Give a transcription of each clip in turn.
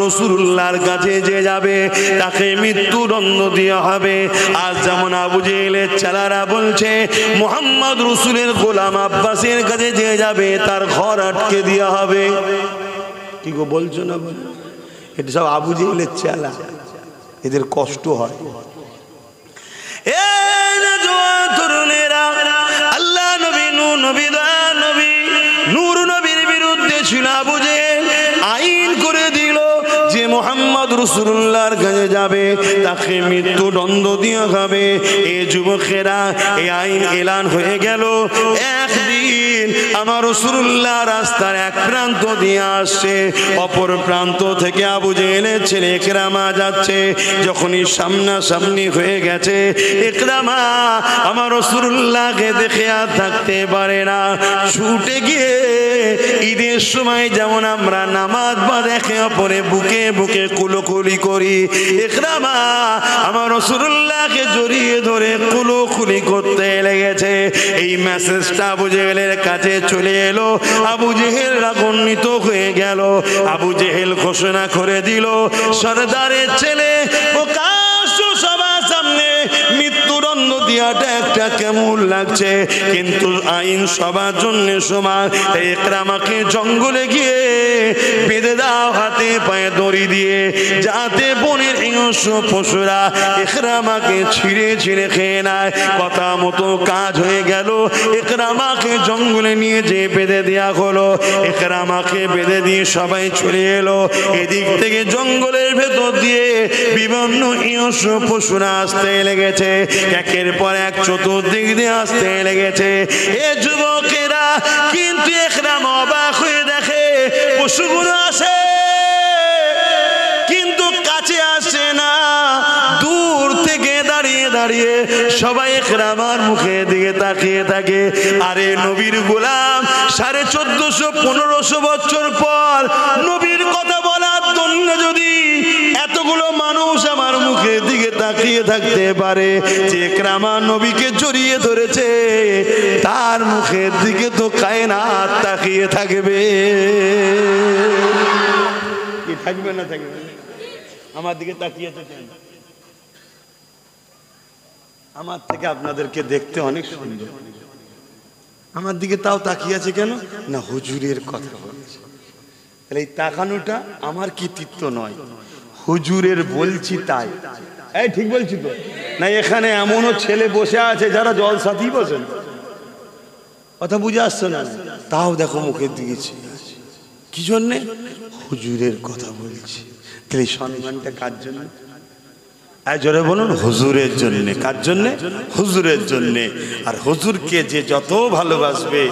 রাসূলুল্লাহর কাছে যে যাবে তাকে মৃত্যুদণ্ড দেওয়া হবে। আজ যেমন আবু জেহেলের চালারা বলছে মুহাম্মদ রাসূলের গোলাম আব্বাসের কাছে যে যাবে তার ঘর আটকে দেওয়া হবে। কি গো বলছো না? এটা সব আবু জেহেলের চালা, এদের কষ্ট হয়। আল্লাহ নবী নূর নবীর বিরুদ্ধে ছিল আবু জেহেল, আইন করে দিল যে মুহাম্মদ রাসূলুল্লাহর কাছে যাবে তাকে মৃত্যুদণ্ড দেওয়া হবে। এই যুবকেরা এই আইন এলান হয়ে গেল। একদিন আমার রাসূলুল্লাহ রাস্তার এক প্রান্ত দিয়ে আসছে, অপর প্রান্ত থেকে আবু জেহেলের ছেলে ইকরামা যাচ্ছে। যখনই সামনাসামনি হয়ে গেছে, ইকরামা আমার রাসূলুল্লাহকে দেখে আর থাকতে পারে না, ছুটে গিয়ে ঈদের সময় যেমন আমরা নামাজ বা দেখে অপরে বুকে বুকে কুলোকুলি করি, ইকরামা আমার রাসূলুল্লাহকে জড়িয়ে ধরে কুলোকুলি করতে লেগেছে। এই মেসেজটা আবু জেহেলের কাছে চলে এলো। আবু জেহেল রাগান্বিত হয়ে গেল। আবু জেহেল ঘোষণা করে দিল, সরদারের ছেলে প্রকাশ্য সবার সামনে মৃত্যুদণ্ড দেওয়াটা একটা কেমন লাগছে, কিন্তু আইন সবার জন্য সমান। ইকরামাকে জঙ্গলে গিয়ে বেঁধে দাও হাতে পায়ে দড়ি দিয়ে, যাতে বনের হিংস্র পশুরা ইকরামাকে ছিঁড়ে ছিঁড়ে খেয়ে নেয়। কথা মতো কাজ হয়ে গেল। ইকরামাকে জঙ্গলে নিয়ে যে বেঁধে দেওয়া হলো। ইকরামাকে বেঁধে দিয়ে সবাই চলে এলো। এদিক থেকে জঙ্গলের ভেতর দিয়ে বিভিন্ন হিংস্র পশুরা আসতে লেগেছে, একের পর এক চতুর্দিক দিয়ে আসতে লেগেছে। এ যুবকেরা কিন্তু ইকরামা অবাক হয়ে দেখে পশুগুলো আসে, কিন্তু কাছে আসে না। দূর থেকে দাঁড়িয়ে দাঁড়িয়ে সবাই ইকরামার মুখের দিকে তাকিয়ে থাকে। আরে নবীর গোলাম 1450-1500 বছর পর নবীর কথা বলার জন্য যদি এতগুলো মানুষ আমার মুখের দিকে তাকিয়ে থাকতে পারে, যে ইকরামা নবীকে জড়িয়ে ধরেছে তার মুখের দিকে তো কায়নাত তাকিয়ে থাকবে। কি থাকবে না থাকবে? আমার দিকে তাকিয়ে থাকেন। আমার থেকে আপনাদেরকে দেখতে অনেক সুন্দর, আমার দিকে তাও তাকিয়ে আছে কেন না? হুজুরের কথা বলছে। তাহলে এই তাকানোটা আমার কৃতিত্ব নয়, হুজুরের বলছি তাই। এই ঠিক বলছি তো না? এখানে এমনও ছেলে বসে আছে যারা জলসাতেই বসেন, কথা বুঝে আসছে না? তাও দেখো মুখের দিকে কি জন্যে? হুজুরের কথা বলছি। তাহলে সম্মানটা কার জন্য? জোরে বলুন, হুজুরের জন্য। কার জন্যে? হুজুরের জন্যে। আর হুজুরকে যে যত ভালোবাসবে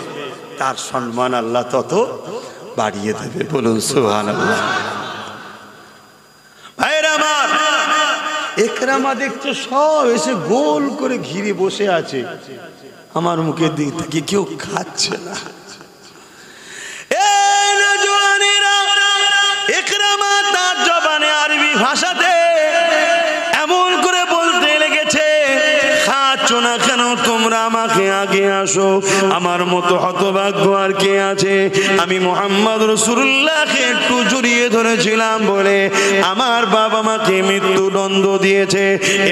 তার সম্মান আল্লাহ তত বাড়িয়ে দেবে। বলুন সুবহানাল্লাহ। ভাইরা আমার, ইকরামা দেখছো সব এসে গোল করে ঘিরে বসে আছে, আমার মুখের দিকে তাকিয়ে কেউ খাচ্ছে না। ইকরামা তার জবানে আরবি ভাষাতে এমন করে বলতে লেগেছে, খাচ্ছ না কেন তোমরা? আমাকে আগে আসো। আমার মতো হতভাগ্য আর কে আছে? আমি মুহাম্মদ রাসূলুল্লাহকে একটু জড়িয়ে ধরেছিলাম বলে আমার বাবা মাকে মৃত্যুদণ্ড দিয়েছে।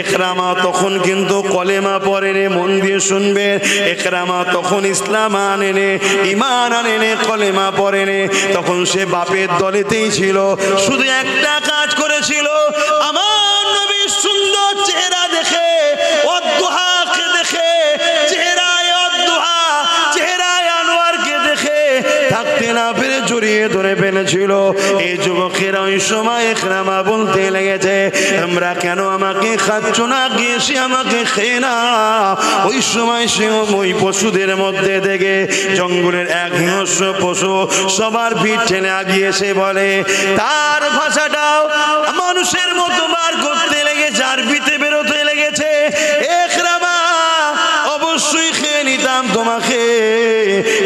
ইকরামা তখন কিন্তু কলেমা পড়েনি, মন দিয়ে শুনবে। ইকরামা তখন ইসলাম আনেনে, ঈমান আনেনে, কলেমা পড়েনি। তখন সে বাপের দলেতেই ছিল, শুধু একটা কাজ করেছিল, আমার নবীর সুন্দর চেহারা দেখে, অদ্দুহাকে দেখে, চেহারায় অদ্দুহা, চেহারায় আনোয়ারকে দেখে থাকতে না পেরে জড়িয়ে ধরে ফেলেছিল। এই যুবকেরা ওই সময় ইকরামা বলতে লেগেছে, আমরা কেন আমাকে খাচ্ছ না? গিয়ে সে আমাকে খেয়ে না। ওই সময় সে ওই পশুদের মধ্যে থেকে জঙ্গলের এক হিংস্র পশু সবার ভিড় ঠেলে আগিয়ে এসে বলে, তার ভাষাটাও মানুষের মতো বার করতে লেগেছে, আরবিতে বেরোতে লেগেছে, ইকরামা অবশ্যই খেয়ে নিতাম তোমাকে,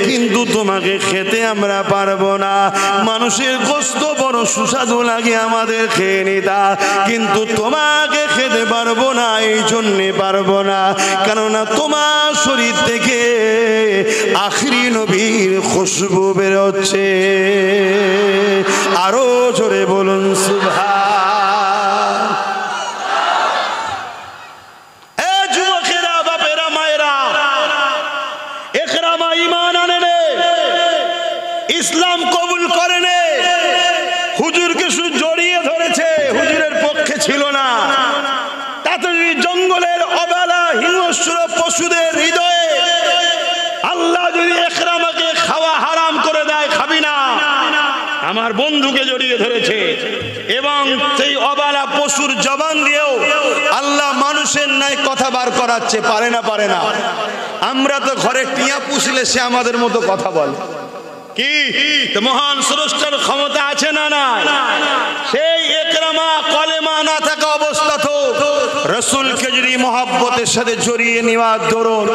কিন্তু তোমাকে খেতে আমরা পারবো না। মানুষের গোশত বড় সুস্বাদু লাগে, আমাদের খেয়ে নিতা, কিন্তু তোমাকে খেতে পারবো না। এই জন্যে পারবো না, কেননা তোমার শরীর থেকে আখরি নবীর খুশবু বেরোচ্ছে। আরো জোরে বলুন সুবহান। আমার বন্ধুকে জড়িয়ে ধরেছে এবং সেই অবালা পশুর জবান দিয়েও আল্লাহ মানুষের ন্যায় কথা বার করাচ্ছে। পারে না? পারে না? আমরা তো ঘরে টিয়া পুষলে সে আমাদের মতো কথা বলে। কি মহান স্রষ্টার ক্ষমতা আছে না? না। সেই একরামা কলেমা না থাকা অবস্থা তো রাসূলকে যদি মহব্বতের সাথে জড়িয়ে নেওয়ার দরুন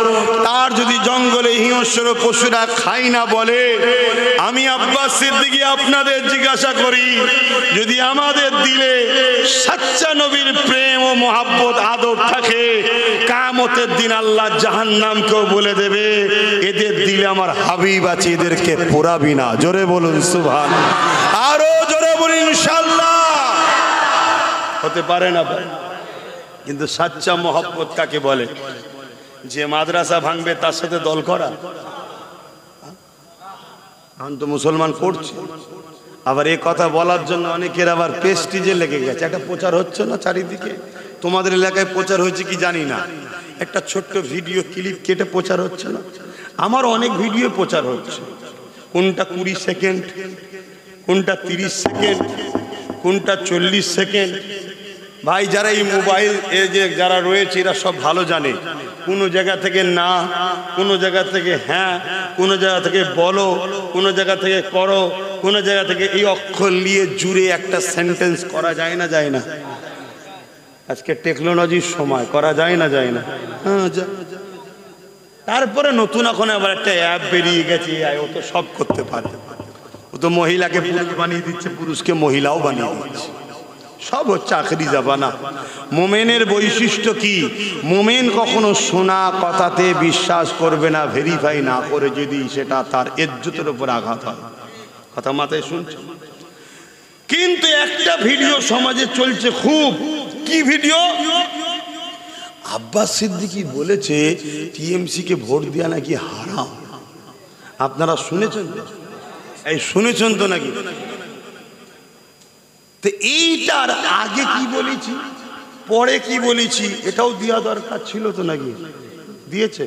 তার যদি জঙ্গলে হিংস্র পশুরা খাই না বলে, আমি আব্বাস সিদ্দিকী আপনাদের জিজ্ঞাসা করি, যদি আমাদের দিলে সচ্চা নবীর প্রেম ও মহব্বত আদর থাকে, কিয়ামতের দিন আল্লাহ জাহান্নামকেও বলে দেবে এদের দিলে আমার হাবিব আছে, এদেরকে পোড়াবি না। জোরে বলুন সুবহানাল্লাহ, আরো জোরে বলুন ইনশাআল্লাহ। হতে পারে না? কিন্তু সচ্চা মহব্বত কাকে বলে? যে মাদ্রাসা ভাঙবে তার সাথে দল করা। এখন তো মুসলমান করছে, আবার এই কথা বলার জন্য অনেকের আবার প্রেস্টিজে লেগে গেছে। একটা প্রচার হচ্ছে না চারিদিকে, তোমাদের এলাকায় প্রচার হয়েছে কি জানি না, একটা ছোট্ট ভিডিও ক্লিপ কেটে প্রচার হচ্ছে না? আমার অনেক ভিডিও প্রচার হচ্ছে, কোনটা 20 সেকেন্ড, কোনটা 30 সেকেন্ড, কোনটা 40 সেকেন্ড। ভাই যারা এই মোবাইল এ যে যারা রয়েছে এরা সব ভালো জানে, কোনো জায়গা থেকে না, কোনো জায়গা থেকে হ্যাঁ, কোনো জায়গা থেকে বলো, কোনো জায়গা থেকে করো, কোনো জায়গা থেকে এই অক্ষর নিয়ে জুড়ে একটা সেন্টেন্স করা যায় না? যায় না? আজকে টেকনোলজির সময়, করা যায় না? যায় না? হ্যাঁ। তারপরে নতুন এখন আবার একটা অ্যাপ বেরিয়ে গেছে, ও তো সব করতে পারে। ও তো মহিলাকে পুরুষ বানিয়ে দিচ্ছে, পুরুষকে মহিলাও বানিয়ে দিচ্ছে। সব হচ্ছে আখেরি জামানা। মোমেনের বৈশিষ্ট্য কি? মোমেন কখনো শোনা কথাতে বিশ্বাস করবে না, ভেরিফাই না করে, যদি সেটা তার ইজ্জতের উপর আঘাত হয়। কথা মাথায় শুনছে? কিন্তু একটা ভিডিও সমাজে চলছে খুব। কি ভিডিও? আব্বাস সিদ্দিকী বলেছে টিএমসি কে ভোট দেওয়া নাকি হারাম। আপনারা শুনেছেন? এই শুনেছেন তো নাকি? তো এইটার আগে কি বলেছি, পরে কি বলেছি, এটাও দেওয়া দরকার ছিল তো নাকি? দিয়েছে?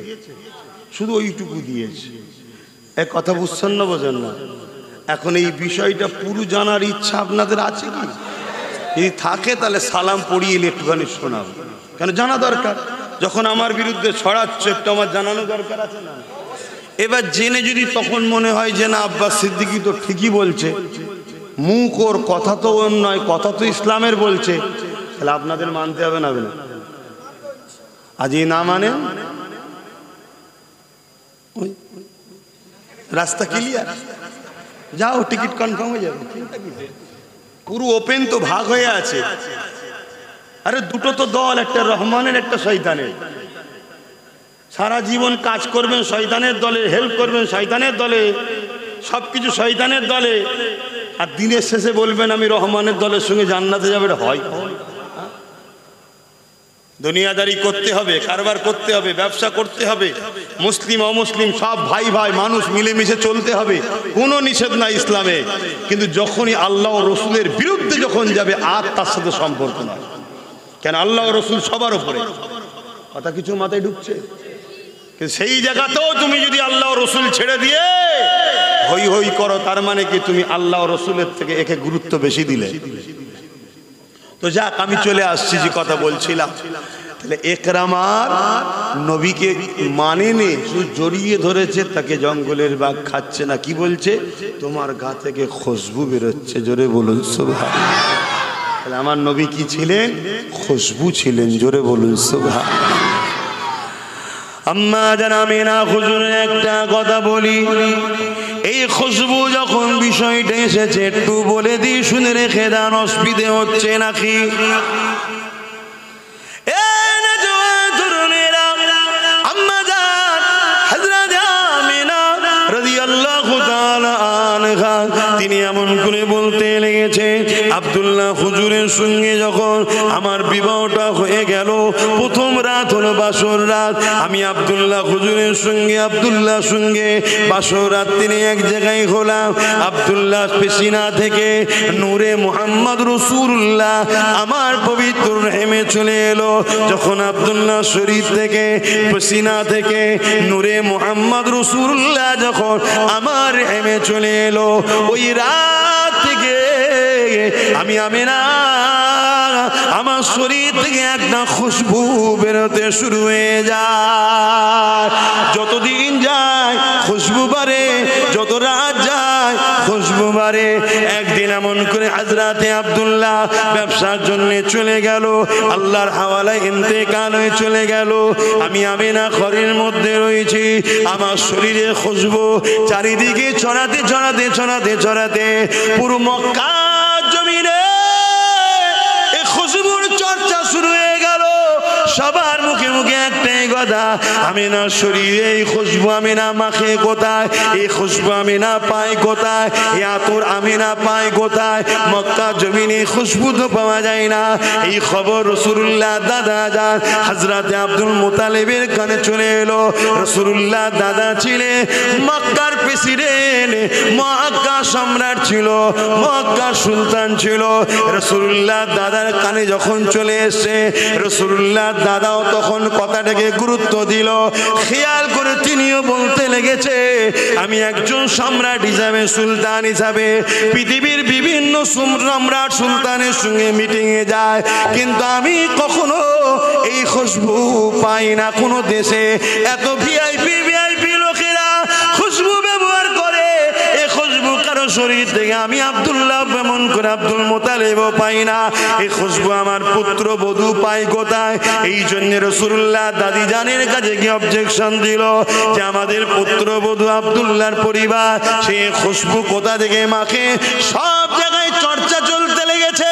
শুধু ওইটুকু দিয়েছে। এক কথা বুঝছেন না? বোঝেন না? এখন এই বিষয়টা পুরো জানার ইচ্ছা আপনাদের আছে কি? যদি থাকে তাহলে সালাম পড়িয়ে একটুখানি শোনাবো, কেন জানা দরকার। যখন আমার বিরুদ্ধে ছড়াচ্ছে একটু আমার জানানো দরকার আছে না? এবার জেনে যদি তখন মনে হয় যে না আব্বাস সিদ্দিকী তো ঠিকই বলছে, মুখ ওর কথা তো ওর নয়, কথা তো ইসলামের বলছে, তাহলে আপনাদের মানতে হবে না? আজ এই না মানে রাস্তা ক্লিয়ার, যাও টিকিট কনফার্ম হয়ে যাবে, পুরো ওপেন তো, ভাগ হয়ে আছে। আরে দুটো তো দল, একটা রহমানের একটা শয়তানের। সারা জীবন কাজ করবেন শয়তানের দলে, হেল্প করবেন শয়তানের দলে, সবকিছু শয়তানের দলে, আর দিনের শেষে বলবেন আমি রহমানের দলের সঙ্গে জান্নাতে যাবে। হয় দুনিয়াদারি করতে হবে, কারবার করতে হবে, ব্যবসা করতে হবে, মুসলিম অমুসলিম সব ভাই ভাই মানুষ মিলেমিশে চলতে হবে, কোনো নিষেধ নাই ইসলামে। কিন্তু যখনই আল্লাহ ও রসুলের বিরুদ্ধে যখন যাবে আর তার সাথে সম্পর্ক নয়। কেন? আল্লাহ ও রসুল সবার উপরে। কথা কিছু মাথায় ঢুকছে? সেই জায়গাতেও তুমি যদি আল্লাহ ও রসুল ছেড়ে দিয়ে হই হই করো, তার মানে কি তুমি আল্লাহ ও রসুলের থেকে একে গুরুত্ব বেশি দিলে। তো যাক, আমি চলে আসছি যে কথা বলছিলাম। তাহলে একরামার নবীকে মানেনি, শুধু জড়িয়ে ধরেছে, তাকে জঙ্গলের বাঘ খাচ্ছে না। কি বলছে? তোমার গা থেকে খুশবু বেরোচ্ছে। জোরে বলুন সুবহানাল্লাহ। তাহলে আমার নবী কি ছিলেন? খুশবু ছিলেন। জোরে বলুন সুবহানাল্লাহ। আম্মা জান আমিনা হুজুরের একটা কথা বলি, এই খুশবু যখন বিষয়টা এসেছে একটু বলে দিই, শুনে রেখে দেন, অসুবিধে হচ্ছে নাকি? আম্মা জান হযরত আমিনা রাদিয়াল্লাহু তাআলা আনহা তিনি এমন করে বলতে লেগেছে, গেছে। আব্দুল্লাহ হুজুরের সঙ্গে যখন আমার বিবাহটা হয়ে গেল, প্রথম রাত হলো বাসর রাত। আমি আব্দুল্লাহ হুজুরের সঙ্গে আব্দুল্লাহর সঙ্গে বাসর রাত্রি এক জায়গায় হলাম। আব্দুল্লাহ পেশিনা থেকে নূরে মুহাম্মদ রাসূলুল্লাহ আমার পবিত্র রহিমে চলে এলো। যখন আব্দুল্লাহ শরীর থেকে পেশিনা থেকে নূরে মুহাম্মদ রাসূলুল্লাহ যখন আমার রহিমে চলে এলো, ওই রাত থেকে আমি আমিনা আমার শরীর থেকে একটা খুশবু বেরোতে শুরু হয়ে যায়। যতদিন যায় খুশবু বাড়ে, যত রাত যায় খুশবু বাড়ে। একদিন এমন করে হযরতে আব্দুল্লাহ ব্যবসার জন্য চলে গেল, আল্লাহর হাওয়ালায় ইন্তেকাল হয়ে চলে গেল। আমি আমিনা ঘরের মধ্যে রয়েছি, আমার শরীরে খুশবু চারিদিকে ছড়াতে ছড়াতে ছড়াতে ছড়াতে পুরো মক্কা জমিনে এই খুশবুর চর্চা শুরু হয়ে গেল। সবার মুখে মুখে একটাই কথা, আমিনা শরীরে এই খুশবু আমিনা মাখে কোথায়, এই খুশবু আমিনা পায় কোথায়, এই আতর আমিনা পায় কোথায়? মক্কা জমিনে খুশবু তো পাওয়া যায় না। এই খবর রাসূলুল্লাহ দাদা যান হযরতে আব্দুল মুতালিবের কানে চলে এলো। রাসূলুল্লাহ দাদা ছিলেন মক্কার প্রেসিডেন্ট, মক্কা সম্রাট ছিল, মক্কা সুলতান ছিল। রাসূলুল্লাহ দাদার কানে যখন চলে এসেছে, রাসূলুল্লাহ দাদাও তখন কথাটাকে গুরুত্ব দিল, খেয়াল করে তিনিও বলতে লেগেছে, আমি একজন সম্রাট হিসাবে, সুলতান হিসাবে পৃথিবীর বিভিন্ন সম্রাট সুলতানের সঙ্গে মিটিংয়ে যায়, কিন্তু আমি কখনো এই খুশবু পাই না। কোনো দেশে এত ভিআইপি লোকেরা খুশবু ব্যবহার করে, এই খুশবু কারো শরীর থেকে আমি আব্দুল্লাহ এমন করে আব্দুল মুতালিবও পাই না। এই খুশবু আমার পুত্র বধূ পায় কোথায়? এই জন্য রাসূলুল্লাহ দাদি জানের কাছে গিয়ে অবজেকশন দিল যে আমাদের পুত্র বধূ আব্দুল্লাহর পরিবার সেই খুশবু কোথা থেকে মাখে। সব জায়গায় চর্চা চলতে লেগেছে।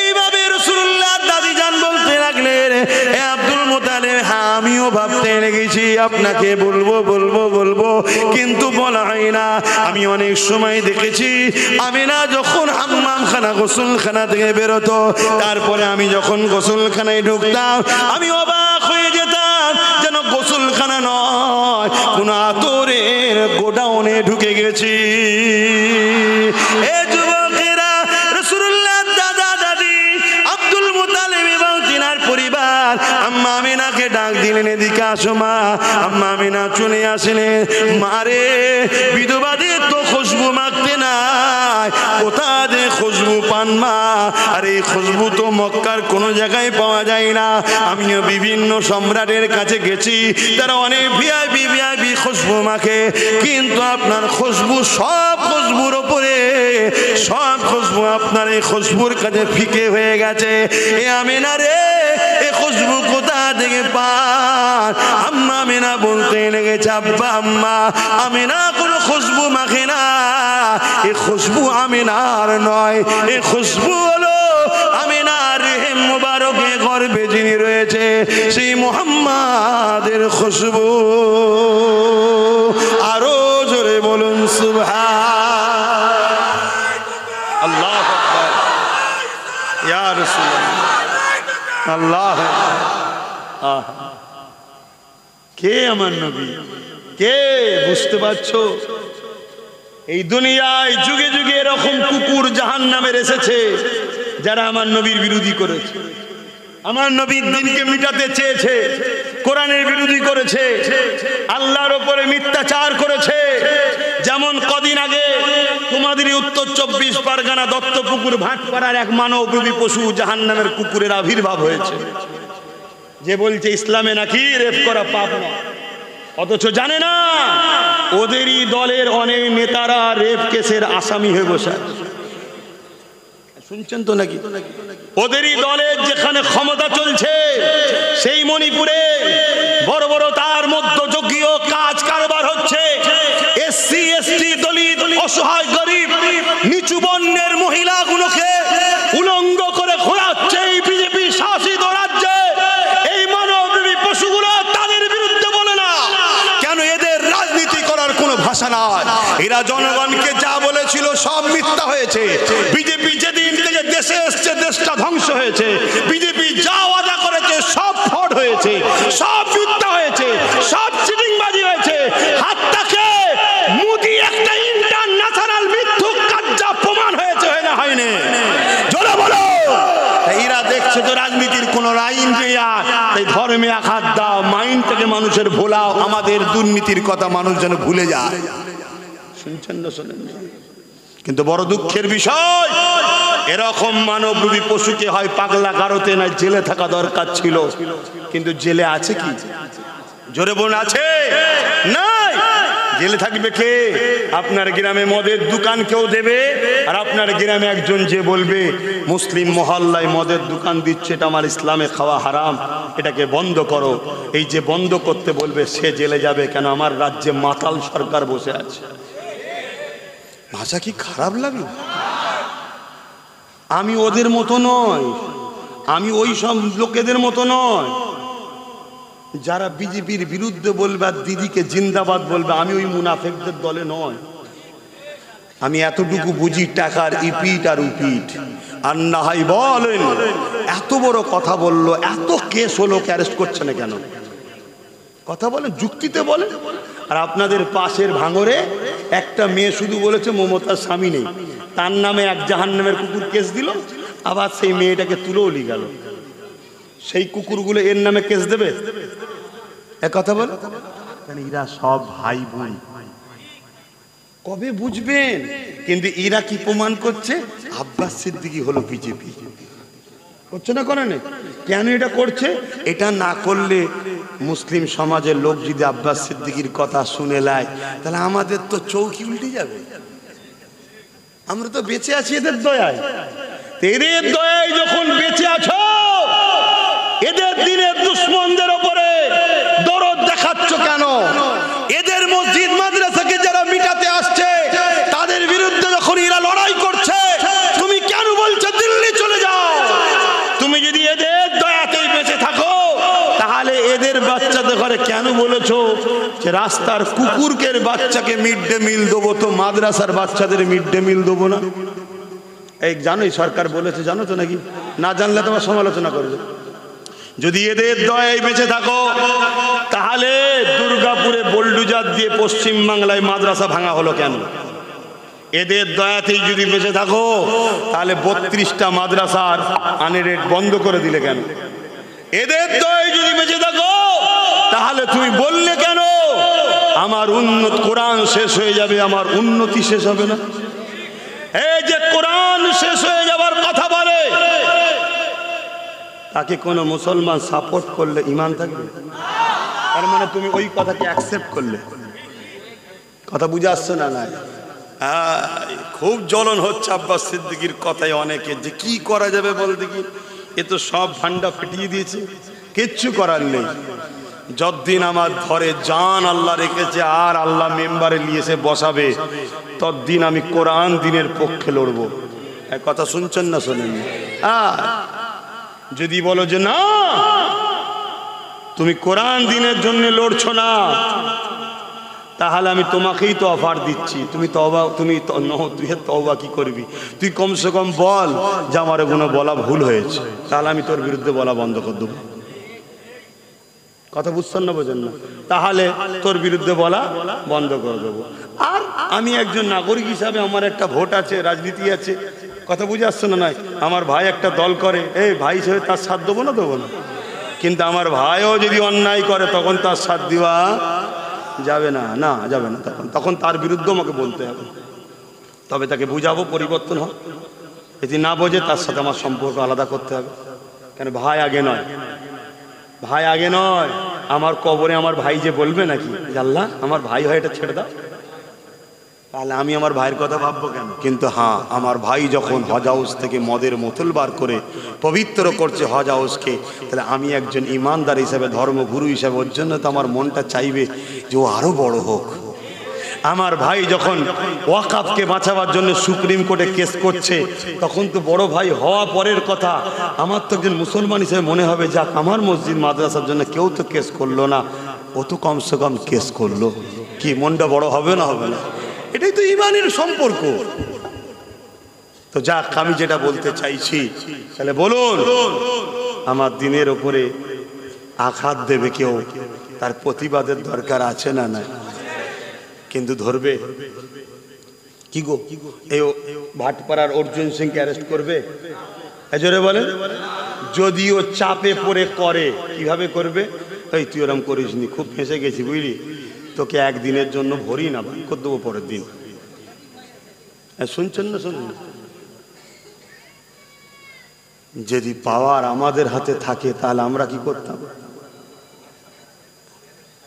এইভাবে রাসূলুল্লাহ দাদি জান বলতে লাগলেন, এ আব্দুল মুতালিব, হ্যাঁ আমিও ভাবতে লেগেছি আপনাকে বলবো বলবো বলবো, কিন্তু বলা হয় না। আমি অনেক সময় দেখেছি আমিনা যখন হাম্মামখানা গোসলখানা থেকে বেরোতো, তারপরে আমি যখন গোসলখানায় ঢুকতাম আমি অবাক হয়ে যেতাম, যেন গোসলখানা নয় কোন আতরের গোডাউনে ঢুকে গেছি। এ যুবকেরা, রাসূলুল্লাহ দাদা দাদি আব্দুল মুতালিব এবং তিনার পরিবার আম্মা আমিনাকে ডাক দিলেন, এদিকে আসো মা। আম্মা আমিনা চলে আসলেন। মারে, বিধবাদের তো খুশবু মাখতে নাই, কোথা দিয়ে খুশবু পান মা? আর এই খুশবু তো মক্কার কোনো জায়গায় পাওয়া যায় না। আমিও বিভিন্ন সম্রাটের কাছে গেছি, তারা অনেক ভিআইপি খুশবু মাখে, কিন্তু আপনার খুশবু সব খুশবুর ওপরে, সব খুশবু আপনার এই খুশবুর কাছে ফিকে হয়ে গেছে। এ আমিনা রে, এই খুশবু কোথা থেকে পান? আম্মা আমিনা বলতে লেগেছে, আব্বা আম্মা আমিনা কোনো খুশবু মাখে না, এই খুশবু আমিনার নয়, এই খুশবু হলো আমিনার মুবারকে গর্ভে যিনি রয়েছে সেই মুহাম্মাদের খুশবু। আরো জোরে বলুন সুবহান আল্লাহু আকবার, ইয়া রাসূলুল্লাহ, আল্লাহ। কে আমার নবী? কে? বুঝতে পারছো? এই দুনিয়ায় যুগে যুগে এরকম কুকুর জাহান্নামের এসেছে যারা আমার নবীর বিরোধী করেছে, আমার নবীর দিনকে মিটাতে চেয়েছে, কোরআনের বিরোধী করেছে, আল্লাহর উপরে মিথ্যাচার করেছে। যেমন কদিন আগে তোমাদের উত্তর 24 পরগনা দত্তপুকুর ভাটপাড়ার এক মানবরূপী পশু জাহান্নামের কুকুরের আবির্ভাব হয়েছে, যে বলছে ইসলামে নাকি রেপ করা পাপ না, অথচ জানে না ওদেরই দলের অনেক নেতারা রেপ কেসের আসামি হয়ে বসে। শুনছেন তো নাকি? ওদেরই দলের যেখানে ক্ষমতা চলছে সেই মণিপুরে বড় বড় তার মধ্যযুগীয় কাজ কারবার হচ্ছে। এসসি এসটি দলিত অসহায় গরিব নিচু বর্ণের মহিলাগুলোকে উলঙ্গ করে ঘোরাচ্ছে এই বিজেপি শাসিত রাজ্যে। এই মানবরূপী পশুগুলো তাদের বিরুদ্ধে বলে না কেন? এদের রাজনীতি করার কোনো ভাষা নাই। এরা জনগণকে যা বলেছিল সব মিথ্যা হয়েছে। বিজেপি যে দেশটা ধ্বংস হয়েছে, বিজেপি যা ওয়াদা করেছে সব ফ্রড হয়েছে, সব মিথ্যা হয়েছে, সব চিটিংবাজি হয়েছে। হাতটাকে মোদি একটা ইন্টারন্যাশনাল মিথ্যুক কার্যা প্রমাণ হয়েছে, হয় না হয়নি? জোরে বলো। এরা দেখছে তো রাজনীতির কোন আইন নেই, তাই ধর্মে আঘাত দাও, মাইন্ডটাকে মানুষের ভোলাও, আমাদের দুর্নীতির কথা মানুষ যেন ভুলে যায়। শুনছেন না শোনেন? কিন্তু বড় দুঃখের বিষয়, এরকম মানবরূপী পশুকে হয় পাগলা গারোতে না জেলে থাকা দরকার ছিল, কিন্তু জেলে আছে কি? জোরে বোন আছে? নাই। জেলে থাকবে কে? আপনার গ্রামে মদের দোকান কেউ দেবে, আর আপনার গ্রামে একজন যে বলবে মুসলিম মহল্লায় মদের দোকান দিচ্ছে, এটা আমার ইসলামে খাওয়া হারাম, এটাকে বন্ধ করো, এই যে বন্ধ করতে বলবে সে জেলে যাবে। কেন? আমার রাজ্যে মাতাল সরকার বসে আছে। ভাষা কি খারাপ লাগলো? আমি ওদের মতো নয়, আমি ওই সব লোকেদের মতো নয় যারা বিজেপির বিরুদ্ধে বলবে আর দিদিকে জিন্দাবাদ বলবে। আমি ওই মুনাফেকদের দলে নয়। আমি এতটুকু বুঝি টাকার ইপিট আর উপিট। আর না হয় বলেন, এত বড় কথা বললো, এত কেস হলো, অ্যারেস্ট করছে না কেন? কথা বলেন, যুক্তিতে বলেন। আর আপনাদের পাশের ভাঙরে একটা মেয়ে শুধু বলেছে মমতার স্বামী নেই, তার নামে এক জাহান্নামের কুকুর কেস দিল, আবার সেই মেয়েটাকে তুলেও নিয়ে গেল। সেই কুকুরগুলো এর নামে কেস দেবে? এক কথা বল, এরা সব ভাই বোন। কবে বুঝবেন? কিন্তু এরা কি প্রমাণ করছে? আব্বাস সিদ্দিকী হলো বিজেপি। করছে না, করে না? কেন এটা করছে? এটা না করলে মুসলিম সমাজের লোক যদি আব্বাস সিদ্দিকীর কথা শুনে নেয়, তাহলে আমাদের তো চৌকি উল্টে যাবে। আমরা তো বেঁচে আছি এদের দয়ায়। এদের দয়ায় যখন বেঁচে আছো, এদের দিনের দুশ্মনদের উপরে দরদ দেখাচ্ছ কেন? এদের মসজিদ মাদ্রাসাকে যারা মিটাতে আসছে তাদের বিরুদ্ধে যখন এরা লড়াই করছে, তুমি কেন বলছো দিল্লি চলে যাও? তুমি যদি এদের দয়াতেই বেঁচে থাকো, তাহলে এদের বাচ্চাদের ঘরে কেন বলেছো যে রাস্তার কুকুরকের বাচ্চাকে মিড ডে মিল দেবো, তো মাদ্রাসার বাচ্চাদের মিড ডে মিল দেবো না? এই জানোই সরকার বলেছে, জানো তো নাকি? না জানলে তোমার সমালোচনা করবে। যদি এদের দয়ায় বেঁচে থাকো, তাহলে দুর্গাপুরে বোল্ডুজার দিয়ে পশ্চিম বাংলায় মাদ্রাসা ভাঙা হলো কেন? এদের দয়াতেই যদি বেঁচে থাকো, তাহলে 32টা মাদ্রাসার আনএডেড বন্ধ করে দিলে কেন? এদের দয়ায় যদি বেঁচে থাকো, তাহলে তুমি বললে কেন আমার উন্নত কোরআন শেষ হয়ে যাবে, আমার উন্নতি শেষ হবে না? এই যে কোরআন শেষ হয়ে যাবার কথা বলে, তাকে কোনো মুসলমান সাপোর্ট করলে ঈমান থাকবে? তার মানে তুমি ওই কথাকে অ্যাকসেপ্ট করলে। কথা বুঝে আসছে না? নাই, খুব জ্বলন হচ্ছে আব্বাস সিদ্দিকীর কথায় অনেকে, যে কি করা যাবে বল দেখি। এ তো সব ভান্ডা ফেটিয়ে দিয়েছে, কিচ্ছু করার নেই। যতদিন আমার ধরে জান আল্লাহ রেখেছে আর আল্লাহ মেম্বারে নিয়েছে বসাবে, ততদিন আমি কোরআন দিনের পক্ষে লড়বো। এক কথা শুনছেন না শোনেন? যদি বলো যে না তুমি কোরআন দিনের জন্য লড়ছো না, তাহলে আমি তোমাকেই তো অফার দিচ্ছি, তুমি তওবা, তুই তওবা কি করবি? তুই কমসে কম বল যে আমার এগুলো বলা ভুল হয়েছে, তাহলে আমি তোর বিরুদ্ধে বলা বন্ধ করে দেবো। কথা বুঝছেন না, বোঝেন না? তাহলে তোর বিরুদ্ধে বলা বন্ধ করে দেবো। আর আমি একজন নাগরিক হিসাবে আমার একটা ভোট আছে, রাজনীতি আছে। কথা বুঝে আসছে না? নাই, আমার ভাই একটা দল করে, এই ভাই হিসেবে তার সাথ দেবো না? দেবো না। কিন্তু আমার ভাইও যদি অন্যায় করে, তখন তার সাথ দেওয়া যাবে না। না, যাবে না। তখন তার বিরুদ্ধে আমাকে বলতে হবে, তবে তাকে বুঝাবো পরিবর্তন হোক। যদি না বোঝে, তার সাথে আমার সম্পর্ক আলাদা করতে হবে। কেন? ভাই আগে নয়, ভাই আগে নয়। আমার কবরে আমার ভাই যে বলবে নাকি আল্লাহ আমার ভাই হয়, এটা ছেড়ে দাও, তাহলে আমি আমার ভাইয়ের কথা ভাববো কেন? কিন্তু হ্যাঁ, আমার ভাই যখন হজ হাউস থেকে মদের বোতল বার করে পবিত্র করছে হজ হাউসকে, তাহলে আমি একজন ইমানদার হিসাবে, ধর্মগুরু হিসাবে, ওর জন্য তো আমার মনটা চাইবে যে ও আরো বড় হোক। আমার ভাই যখন ওয়াকাফকে বাঁচাবার জন্য সুপ্রিম কোর্টে কেস করছে, তখন তো বড় ভাই হওয়া পরের কথা, আমার তো একজন মুসলমান হিসেবে মনে হবে, যাক আমার মসজিদ মাদ্রাসার জন্য কেউ তো কেস করলো না, ও তো কমসে কম কেস করলো। কি মনটা বড় হবে না? হবে না? এটাই তো ইমানের সম্পর্ক। তো যাক, আমি যেটা বলতে চাইছি, তাহলে বলুন, আমার দিনের ওপরে আঘাত দেবে কেউ, তার প্রতিবাদের দরকার আছে না নাই? কিন্তু ধরবে কি গো? এই ভাটপাড়ার অর্জুন সিংকে অ্যারেস্ট করবে? জোরে বলেন। যদিও চাপে পড়ে করে, কিভাবে করবে? এই তুই ওরম করিস নি, খুব ফেঁসে গেছি বুঝলি, তোকে একদিনের জন্য ভরি না ভাই করে দেবো পরের দিন। শুনছেন না? শুনুন, যদি পাওয়ার আমাদের হাতে থাকে তাহলে আমরা কি করতাম?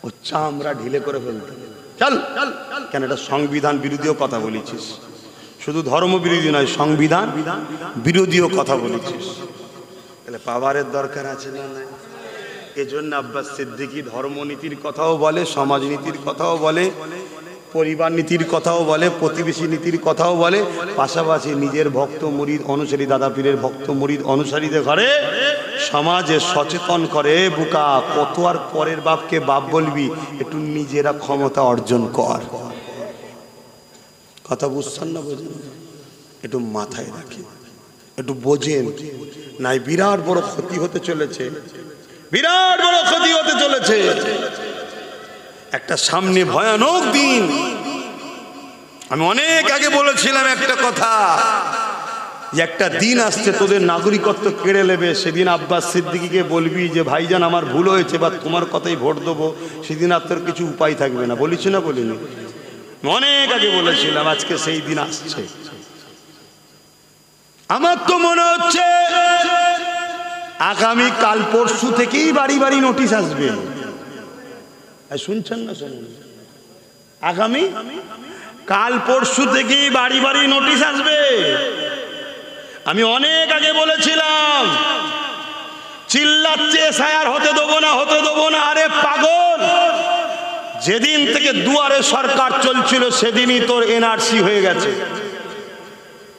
ও চামড়া ঢিলে করে ফেলতাম। চল কেন, এটা সংবিধান বিরোধীও কথা বলেছিস, শুধু ধর্ম বিরোধী নয়, সংবিধান বিরোধীও কথা বলেছিস, তাহলে পাওয়ারের দরকার আছে না নাই? এজন্য আব্বাস সিদ্দিকী ধর্মনীতির কথাও বলে, সমাজনীতির কথাও বলে, পরিবার নীতির কথাও বলে, প্রতিবেশী নীতির কথাও বলে, পাশাপাশি নিজের ভক্ত মুরিদ অনুসারী, দাদা পীরের ভক্ত মুরিদ অনুসারীদের ঘরে সমাজে সচেতন করে। বুকা, কত আর পরের বাপকে বাপ বলবি, একটু নিজেরা ক্ষমতা অর্জন কর। কথা বুঝছেন না? বোঝেন? একটু মাথায় রাখি, একটু বোঝেন, নাই বিরাট বড় ক্ষতি হতে চলেছে, বিরাট বড় ক্ষতি হতে চলেছে। একটা সামনে ভয়ানক দিন। আমি অনেক আগে বলেছিলাম একটা কথা, যে একটা দিন আসছে তোদের নাগরিকত্ব কেড়ে নেবে, সেদিন আব্বাস সিদ্দিকীকে বলবি যে ভাইজান আমার ভুল হয়েছে, বা তোমার কথাই ভোট দেবো, সেদিন আর তোর কিছু উপায় থাকবে না। বলেছি না বলিনি? অনেক আগে বলেছিলাম, আজকে সেই দিন আসছে। আমার তো মনে হচ্ছে আগামী কাল পরশু থেকেই বাড়ি বাড়ি নোটিশ আসবে। শুনছেন না? শুনুন, আগামী কাল পরশু থেকেই বাড়ি বাড়ি নোটিশ আসবে। আমি অনেক আগে বলেছিলাম, চিল্লাচ্ছে এসআইআর হতে দেবো না, হতে দেবো না। আরে পাগল, যেদিন থেকে দুয়ারে সরকার চলছিল সেদিনই তোর এনআরসি হয়ে গেছে।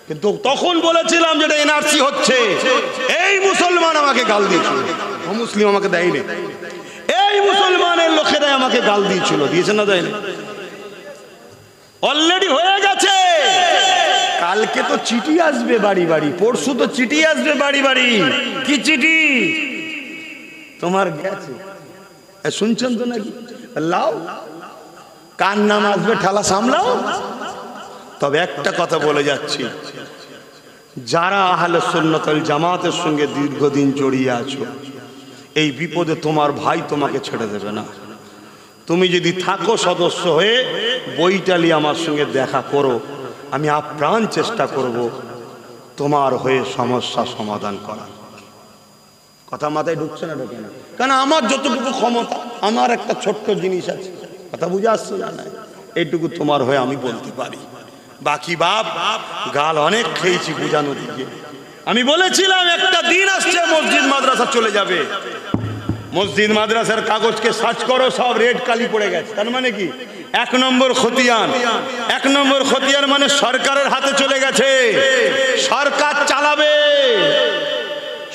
কিন্তু তখন বলেছিলাম যেটা এনআরসি হচ্ছে, এই মুসলমান আমাকে গাল দিয়েছিল, মুসলিম আমাকে দেয়নি, এই মুসলমানের লোকেরাই আমাকে গাল দিয়েছিল। দিয়েছে না? দেয়নি? অলরেডি হয়ে গেছে। কালকে তো চিঠি আসবে বাড়ি বাড়ি, পরশু তো চিঠি আসবে বাড়ি বাড়ি। কি চিঠি? তোমার গেছে, শুনছেন তো নাকি? লাও, কার নাম আসবে ঠালা সামলাও। তবে একটা কথা বলে যাচ্ছি, যারা আহলে সুন্নাত ওয়াল জামাতের সঙ্গে দীর্ঘদিন জড়িয়ে আছো, এই বিপদে তোমার ভাই তোমাকে ছেড়ে দেবে না। তুমি যদি থাকো সদস্য হয়ে, বইটালি আমার সঙ্গে দেখা করো, আমি আপ্রাণ চেষ্টা করব তোমার হয়ে সমস্যা সমাধান করার। কথা মাথায় ঢুকছে না? ঢোকে না? কারণ আমার যতটুকু ক্ষমতা, আমার একটা ছোট্ট জিনিস আছে, কথা বুঝে আসছে না? এইটুকু তোমার হয়ে আমি বলতে পারি। বাকি বাপ গাল অনেক খেয়েছি বুঝানো দিকে। আমি বলেছিলাম একটা দিন আসছে মসজিদ মাদ্রাসা চলে যাবে, মসজিদ মাদ্রাসার কাগজকে সার্চ করো, সব রেড কালি পড়ে গেছে। তার মানে কি? এক নম্বর খতিয়ান। এক নম্বর খতিয়ান মানে সরকারের হাতে চলে গেছে। সরকার চালাবে,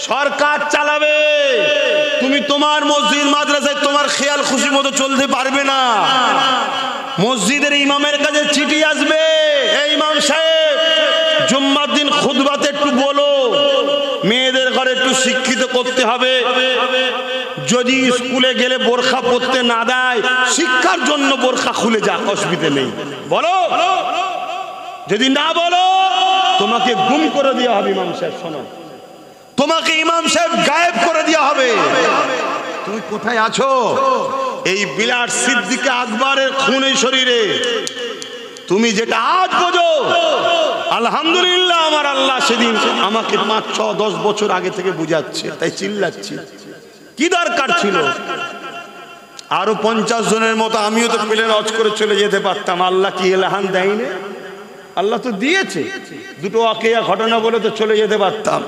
সরকার চালাবে। তুমি তোমার মসজিদ মাদ্রাসায় তোমার খেয়াল খুশি মতো চলতে পারবে না। মসজিদের ইমামের কাছে চিঠি আসবে, এই ইমাম সাহেব জুম্মার দিন খুতবাতে একটু বলো, মেয়েদের ঘরে একটু শিক্ষিত করতে হবে। যদি স্কুলে গেলে বোরখা পরতে না দেয়, শিক্ষার জন্য বোরখা খুলে যাক, অসুবিধা নেই, বলো। যদি না বলো, তোমাকে গুম করে দেওয়া হবে। ইমাম সাহেব শোনো, তোমাকে ইমাম সাহেব গায়েব করে দেওয়া হবে। তুমি কোথায় আছো? এই বিলাট সিদ্দিক আকবরের খুনে শরীরে তুমি যেটা আজ বোঝো। আলহামদুলিল্লাহ, আমার আল্লাহ সেদিন আমাকে 5-6-10 বছর আগে থেকে বুঝাচ্ছে, তাই চিল্লাচ্ছি। কি দরকার ছিল? আরো 50 জনের মতো আমিও তো প্লেন লঞ্চ করে চলে যেতে পারতাম। আল্লাহ কি এলাহান দেয়নি? আল্লাহ তো দিয়েছে। দুটো আকিয়া ঘটনা বলে তো চলে যেতে পারতাম।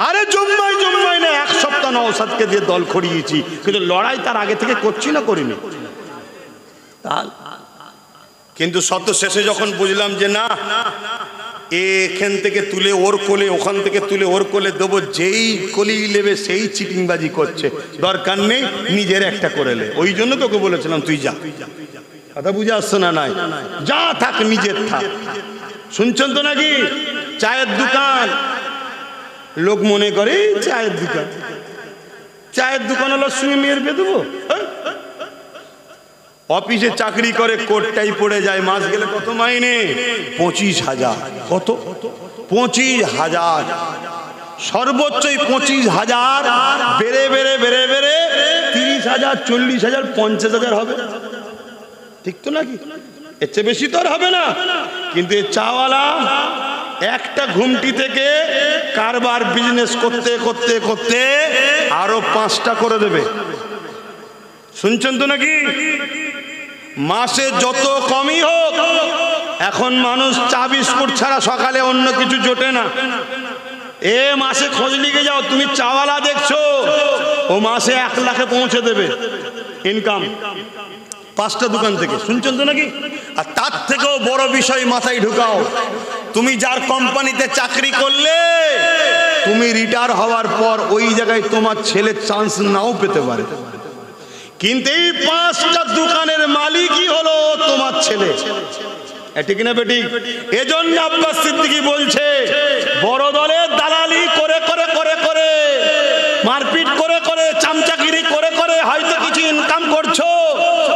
আরে জম্মাই জম্মাই না, এক সপ্তাহ নওশাদকে দিয়ে দল খড়িয়েছি, কিন্তু লড়াই তার আগে থেকে করছি না, করিনি। কিন্তু শত শেষে যখন বুঝলাম যে না, এখান থেকে তুলে ওর কোলে, ওখান থেকে তুলে ওর কোলে দেবো, যেই কলি নেবে সেই চিটিংবাজি করছে, দরকার নেই, নিজের একটা করে লে। ওই জন্য তোকে বলেছিলাম তুই যা। কথা বুঝে আসছো না? নাই, যা থাক, নিজের থাক। শুনছেন তো নাকি? চায়ের দোকান, লোক মনে করে চায়ের দোকান, চায়ের দোকান হলো সঙ্গে মেয়ের বিয়ে দেবো। অফিসে চাকরি করে, কোটটাই পড়ে যায়, মাস গেলে কত মাইনে? 25,000। কত? 25,000। সর্বোচ্চই 25,000, বেড়ে বেড়ে বেড়ে বেড়ে 30,000, 40,000, 50,000 হবে। ঠিক তো নাকি? এর চেয়ে বেশি তো আর হবে না। কিন্তু এই চাওয়ালা একটা ঘুমটি থেকে কারবার বিজনেস করতে করতে করতে আরো 5টা করে দেবে। শুনছেন তো নাকি? মাসে যত কমই হোক, এখন মানুষ চা বিস্কুট ছাড়া সকালে অন্য কিছু জোটে না। এ মাসে খোঁজ লিখে যাও, তুমি চাওয়ালা দেখছো, ও মাসে 1 লাখে পৌঁছে দেবে ইনকাম 5টা দোকান থেকে। শুনছেন তো নাকি? আর তার থেকেও বড় বিষয় মাথায় ঢুকাও, তুমি যার কোম্পানিতে চাকরি করলে, তুমি রিটায়ার হওয়ার পর ওই জায়গায় তোমার ছেলে চান্স নাও পেতে পারে, কিন্তু এই 5টা দোকানের মালিকই হলো তোমার ছেলে। ঠিক না বেঠিক? এজন্য আব্বাস সিদ্দিকী বলছে, বড় দলের দালালি করে করে করে করে, মারপিট করে করে, চামচাগিরি করে করে হয়তো কিছু ইনকাম করছো,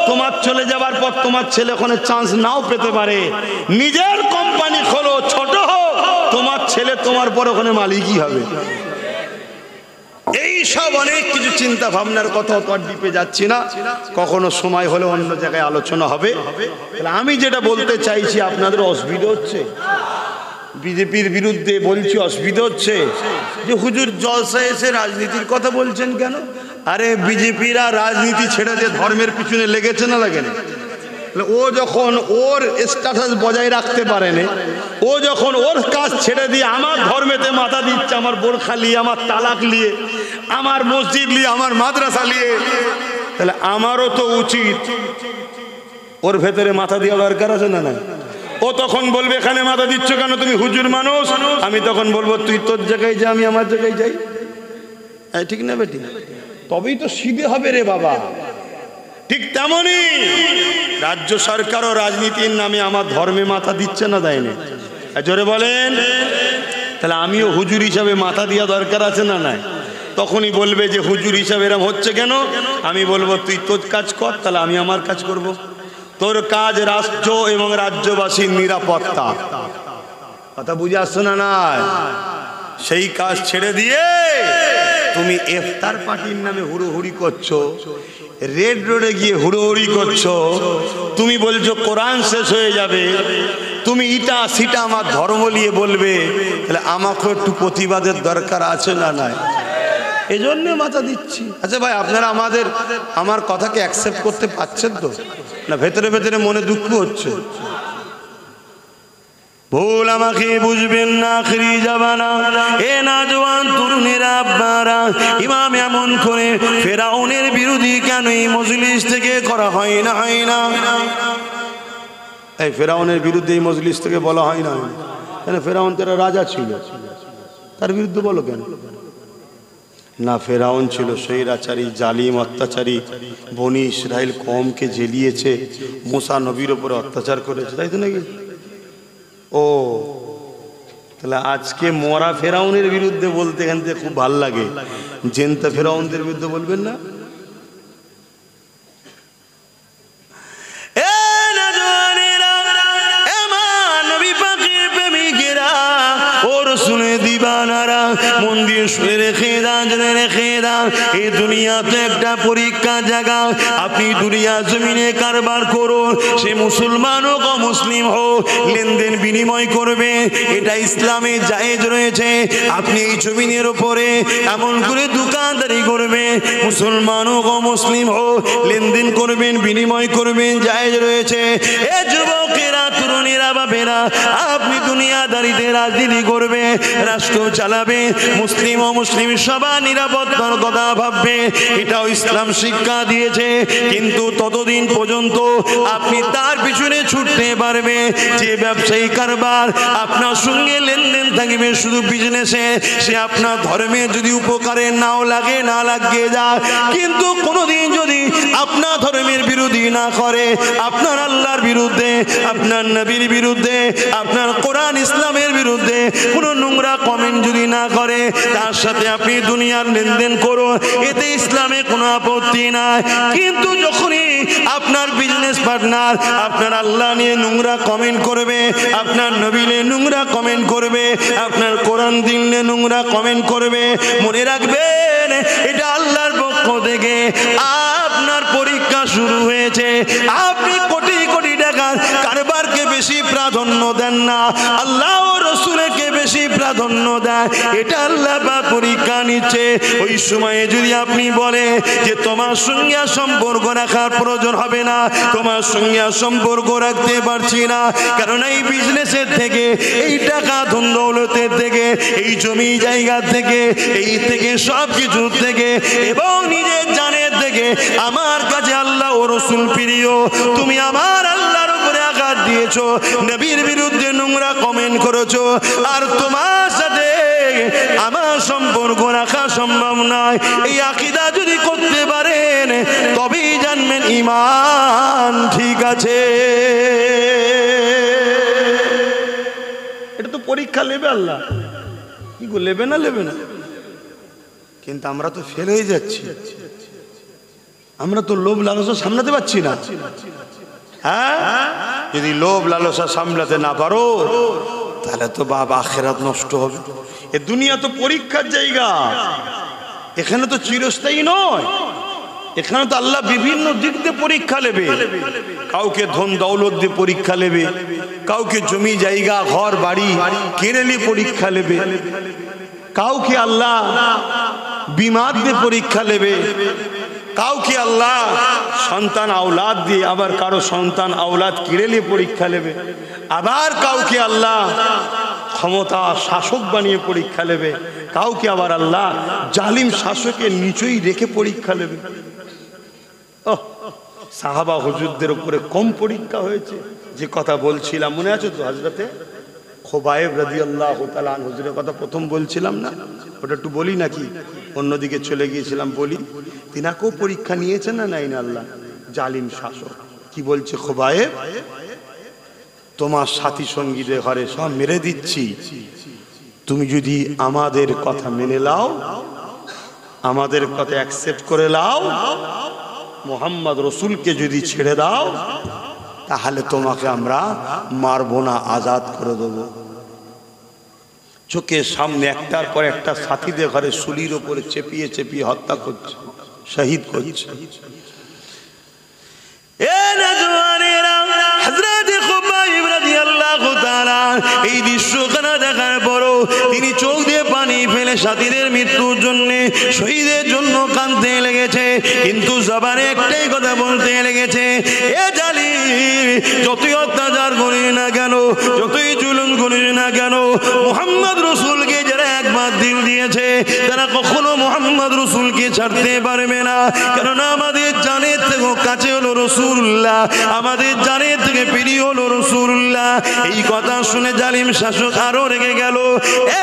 তোমার চলে যাবার পর তোমার ছেলে ওখানে চান্স নাও পেতে পারে। নিজের কোম্পানি খোলো, ছোট হোক, তোমার ছেলে তোমার পর ওখানে মালিকই হবে। এই সব অনেক কিছু চিন্তা ভাবনার কথা, তো আর ডিপে যাচ্ছি না, কখনো সময় হলে অন্য জায়গায় আলোচনা হবে। তাহলে আমি যেটা বলতে চাইছি, আপনাদের অসুবিধা হচ্ছে? বিজেপির বিরুদ্ধে বলছি, অসুবিধা হচ্ছে যে হুজুর জলসায় এসে রাজনীতির কথা বলছেন কেন? আরে বিজেপিরা রাজনীতি ছেড়ে দিয়ে ধর্মের পিছনে লেগেছে না লাগে না? ও যখন ওর স্ট্যাটাস বজায় রাখতে পারেনি, ও যখন ওর কাজ ছেড়ে দিয়ে আমার ধর্মেতে মাথা দিচ্ছে, আমার বোরখা নিয়ে, আমার তালাক নিয়ে, আমার মসজিদ নিয়ে, আমার মাদ্রাসা নিয়ে, তাহলে আমারও তো উচিত ওর ভেতরে মাথা দেওয়া দরকার আছে না? না, ও তখন বলবে এখানে মাথা দিচ্ছ কেন, তুমি হুজুর মানুষ। আমি তখন বলবো তুই তোর জায়গায় যা, আমি আমার জায়গায় যাই। ঠিক না বেটি? তবেই তো সিধে হবে রে বাবা। ঠিক তেমনি রাজ্য সরকারও রাজনীতির নামে আমার ধর্মে মাথা দিচ্ছে না, দেয়নি? জোরে বলেন। তাহলে আমিও হুজুর হিসাবে মাথা দেওয়া দরকার আছে না? নাই? তখনই বলবে যে হুজুর হিসাবে এরম হচ্ছে কেন? আমি বলবো তুই তোর কাজ কর, তাহলে আমি আমার কাজ করব। তোর কাজ রাষ্ট্র এবং রাজ্যবাসীর নিরাপত্তা। কথা বুঝে আসছো না? নাই, সেই কাজ ছেড়ে দিয়ে তুমি ইফতার পার্টির নামে হুড়োহুড়ি করছো, রেড রোডে গিয়ে হুড়োহুড়ি করছো, তুমি বলছো কোরআন শেষ হয়ে যাবে, তুমি ইটা সিটা আমার ধর্ম নিয়ে বলবে, তাহলে আমাকেও একটু প্রতিবাদের দরকার আছে না? নাই, এই জন্য মাথা দিচ্ছি। আচ্ছা ভাই, আপনারা আমার কথাকে অ্যাকসেপ্ট করতে পারছেন তো না? ভেতরে ভেতরে মনে দুঃখ হচ্ছে? ভুল আমাকে বুঝবেন না, আখরি জামানা এ নওজওয়ান তরুণেরা, আব্বারা, ইমাম এমন করে ফেরাউনের বিরোধী কেন এই মজলিস থেকে করা হয় না? হয় না? এই ফেরাউনের বিরুদ্ধে এই মজলিস থেকে বলা হয় না? কেন? ফেরাউন তো রাজা ছিল, তার বিরুদ্ধে বলো কেন? না, ফেরাউন ছিল স্বৈরাচারী, জালিম, অত্যাচারী, বনি ইসরায়েল কওমকে জেলিয়েছে, মুসা নবীর উপরে অত্যাচার করেছে, তাই তো নাকি? ও তাহলে আজকে মরা ফেরাউনের বিরুদ্ধে বলতে এখান থেকে খুব ভাল লাগে, জেনতা ফেরাউনদের বিরুদ্ধে বলবেন না? মন দিয়ে শুনে রেখে দান, জেনে রেখে দান, এই দুনিয়াতে একটা পরীক্ষার জায়গা। আপনি দুনিয়া জমিনে কারবার করুন, সে মুসলমান হোক অমুসলিম হোক, লেনদেন বিনিময় করবে, এটা ইসলামে জায়েজ রয়েছে। আপনি এই জমিনের উপরে এমন করে দোকানদারি করবে, মুসলমান হোক অমুসলিম হোক, লেনদেন করবেন, বিনিময় করবেন, জায়েজ রয়েছে। এ যুবকেরা, তরুণীরা, বাপেরা, আপনি দুনিয়াদারিতে রাজনীতি করবে, রাষ্ট্র চালাবে, মুসলিম মুসলিম ও মুসলিম সবার নিরাপত্তার কথা ভাববে, এটাও ইসলাম শিক্ষা দিয়েছে। কিন্তু ততদিন পর্যন্ত আপনি তার পিছনে ছুটতে পারবে যে ব্যবসায়ী কারবার আপনার সঙ্গে লেনদেন থাকবে শুধু বিজনেসে, সে আপনার ধর্মে যদি উপকারে নাও লাগে, না লাগিয়ে যায়, কিন্তু কোনোদিন যদি আপনার ধর্মের বিরোধী না করে, আপনার আল্লাহর বিরুদ্ধে, আপনার নবীর বিরুদ্ধে, আপনার কোরআন ইসলামের বিরুদ্ধে কোনো নোংরা কমেন্ট যদি না করে, তার সাথে আপনি দুনিয়ার লেনদেন করুন, এতে ইসলামে কোনো আপত্তি নাই। কিন্তু যখনই আপনার বিজনেস পার্টনার আপনার আল্লাহ নিয়ে নোংরা কমেন্ট করবে, আপনার নবী নিয়ে নোংরা কমেন্ট করবে, আপনার কোরআন দিন নিয়ে নোংরা কমেন্ট করবে, মনে রাখবেন এটা আল্লাহর পক্ষ থেকে আপনার পরীক্ষা শুরু হয়েছে। আপনি কোটি কোটি টাকার কারবারকে বেশি প্রাধান্য দেন না, আল্লাহ ও রাসূলকে বেশি প্রাধান্য দেন, এটা আল্লাহ পাক পরীক্ষা নিচ্ছে। ওই সময়ে যদি আপনি বলে যে তোমার সঙ্গে সম্পর্ক রাখার প্রয়োজন হবে না, তোমার সঙ্গে সম্পর্ক রাখতে পারছি না, কারণ এই বিজনেসের থেকে, এই টাকা ধন দৌলতের থেকে, এই জমি জায়গা থেকে, এই থেকে সব কিছু থেকে এবং নিজের জানের থেকে আমার কাছে আল্লাহ ও রাসূল প্রিয়, তুমি আমার আল্লাহর উপরে আঘাত দিয়েছো, নবীর বিরুদ্ধে নোংরা কমেন্ট করেছো, আর তোমার সাথে আমার সম্পর্ক রাখা সম্ভব নয়, এই আকীদা যদি করতে পারেন তবেই জানবেন ঈমান ঠিক আছে। এটা তো পরীক্ষা নেবে আল্লাহ, কি গো নেবে না, নেবে না? কিন্তু আমরা তো ফেল হয়ে যাচ্ছি, আমরা তো লোভ লালসা সামলাতে পারছি না। হ্যাঁ, যদি লোভ লালসা সামলাতে না পারো তাহলে তো বাবা আখিরাত নষ্ট হবে। এ দুনিয়া তো পরীক্ষার জায়গা, এখানে তো চিরস্থায়ী নয়, এখানে তো আল্লাহ বিভিন্ন দিক দিয়ে পরীক্ষা নেবে। কাউকে ধন দৌলত দিয়ে পরীক্ষা নেবে, কাউকে জমি জায়গা ঘর বাড়ি কেড়ে নিয়ে পরীক্ষা নেবে, কাউকে আল্লাহ বিমার দিয়ে পরীক্ষা নেবে, কাউকে আল্লাহ সন্তান আওলাদ দিয়ে, আবার কারো সন্তান আওলাদ কেড়ে নিয়ে পরীক্ষা নেবে, আবার কাউকে আল্লাহ ক্ষমতা শাসক বানিয়ে পরীক্ষা নেবে, কাউকে আবার আল্লাহ জালিম শাসকের নিচেই রেখে পরীক্ষা নেবে। সাহাবা হুজুরদের উপরে কম পরীক্ষা হয়েছে? যে কথা বলছিলাম মনে আছে তো, হযরতে খুবাইব রাদিয়াল্লাহু তাআলা আনহু হুজুরের কথা প্রথম বলছিলাম না, ওটা একটু বলি নাকি? অন্যদিকে চলে গিয়েছিলাম, বলি। তিনাকেও পরীক্ষা নিয়েছেন না নাই না আল্লাহ? জালিম শাসক কি বলছে, খুবাইব তোমার সাথী সঙ্গীদের ঘরে সব মেরে দিচ্ছি, তুমি যদি আমাদের কথা মেনে নাও, আমাদের কথা অ্যাকসেপ্ট করে নাও, মুহাম্মদ রাসূলকে যদি ছেড়ে দাও, তাহলে তোমাকে আমরা মারবো না, আজাদ করে দেবো। চোখের সামনে একটার পর একটা সাথীদের ঘরে শুলির ওপরে চেপিয়ে চেপিয়ে হত্যা করছে, শহীদ করছে। এই দৃশ্যখানা দেখার পরও তিনি চোখ দিয়ে পানি ফেলে সাথীদের মৃত্যুর জন্য, শহীদের জন্য কাঁদতে লেগেছে, কিন্তু জবানে একটাই কথা বলতে লেগেছে, এ জালিম যতই অত্যাচার করিস না কেন, যতই জুলুম করিস না কেন, মুহাম্মদ রাসূলকে যারা একবার দিল দিয়েছে তারা কখনো মুহাম্মদ রাসূলকে ছাড়তে পারবে না, কারণ আমাদের জানের থেকে কাছে হলো রাসূলুল্লাহ, আমাদের জানের থেকে প্রিয় হলো রাসূলুল্লাহ। এই কথা শুনে জালিম শাসক আরো রেগে গেল,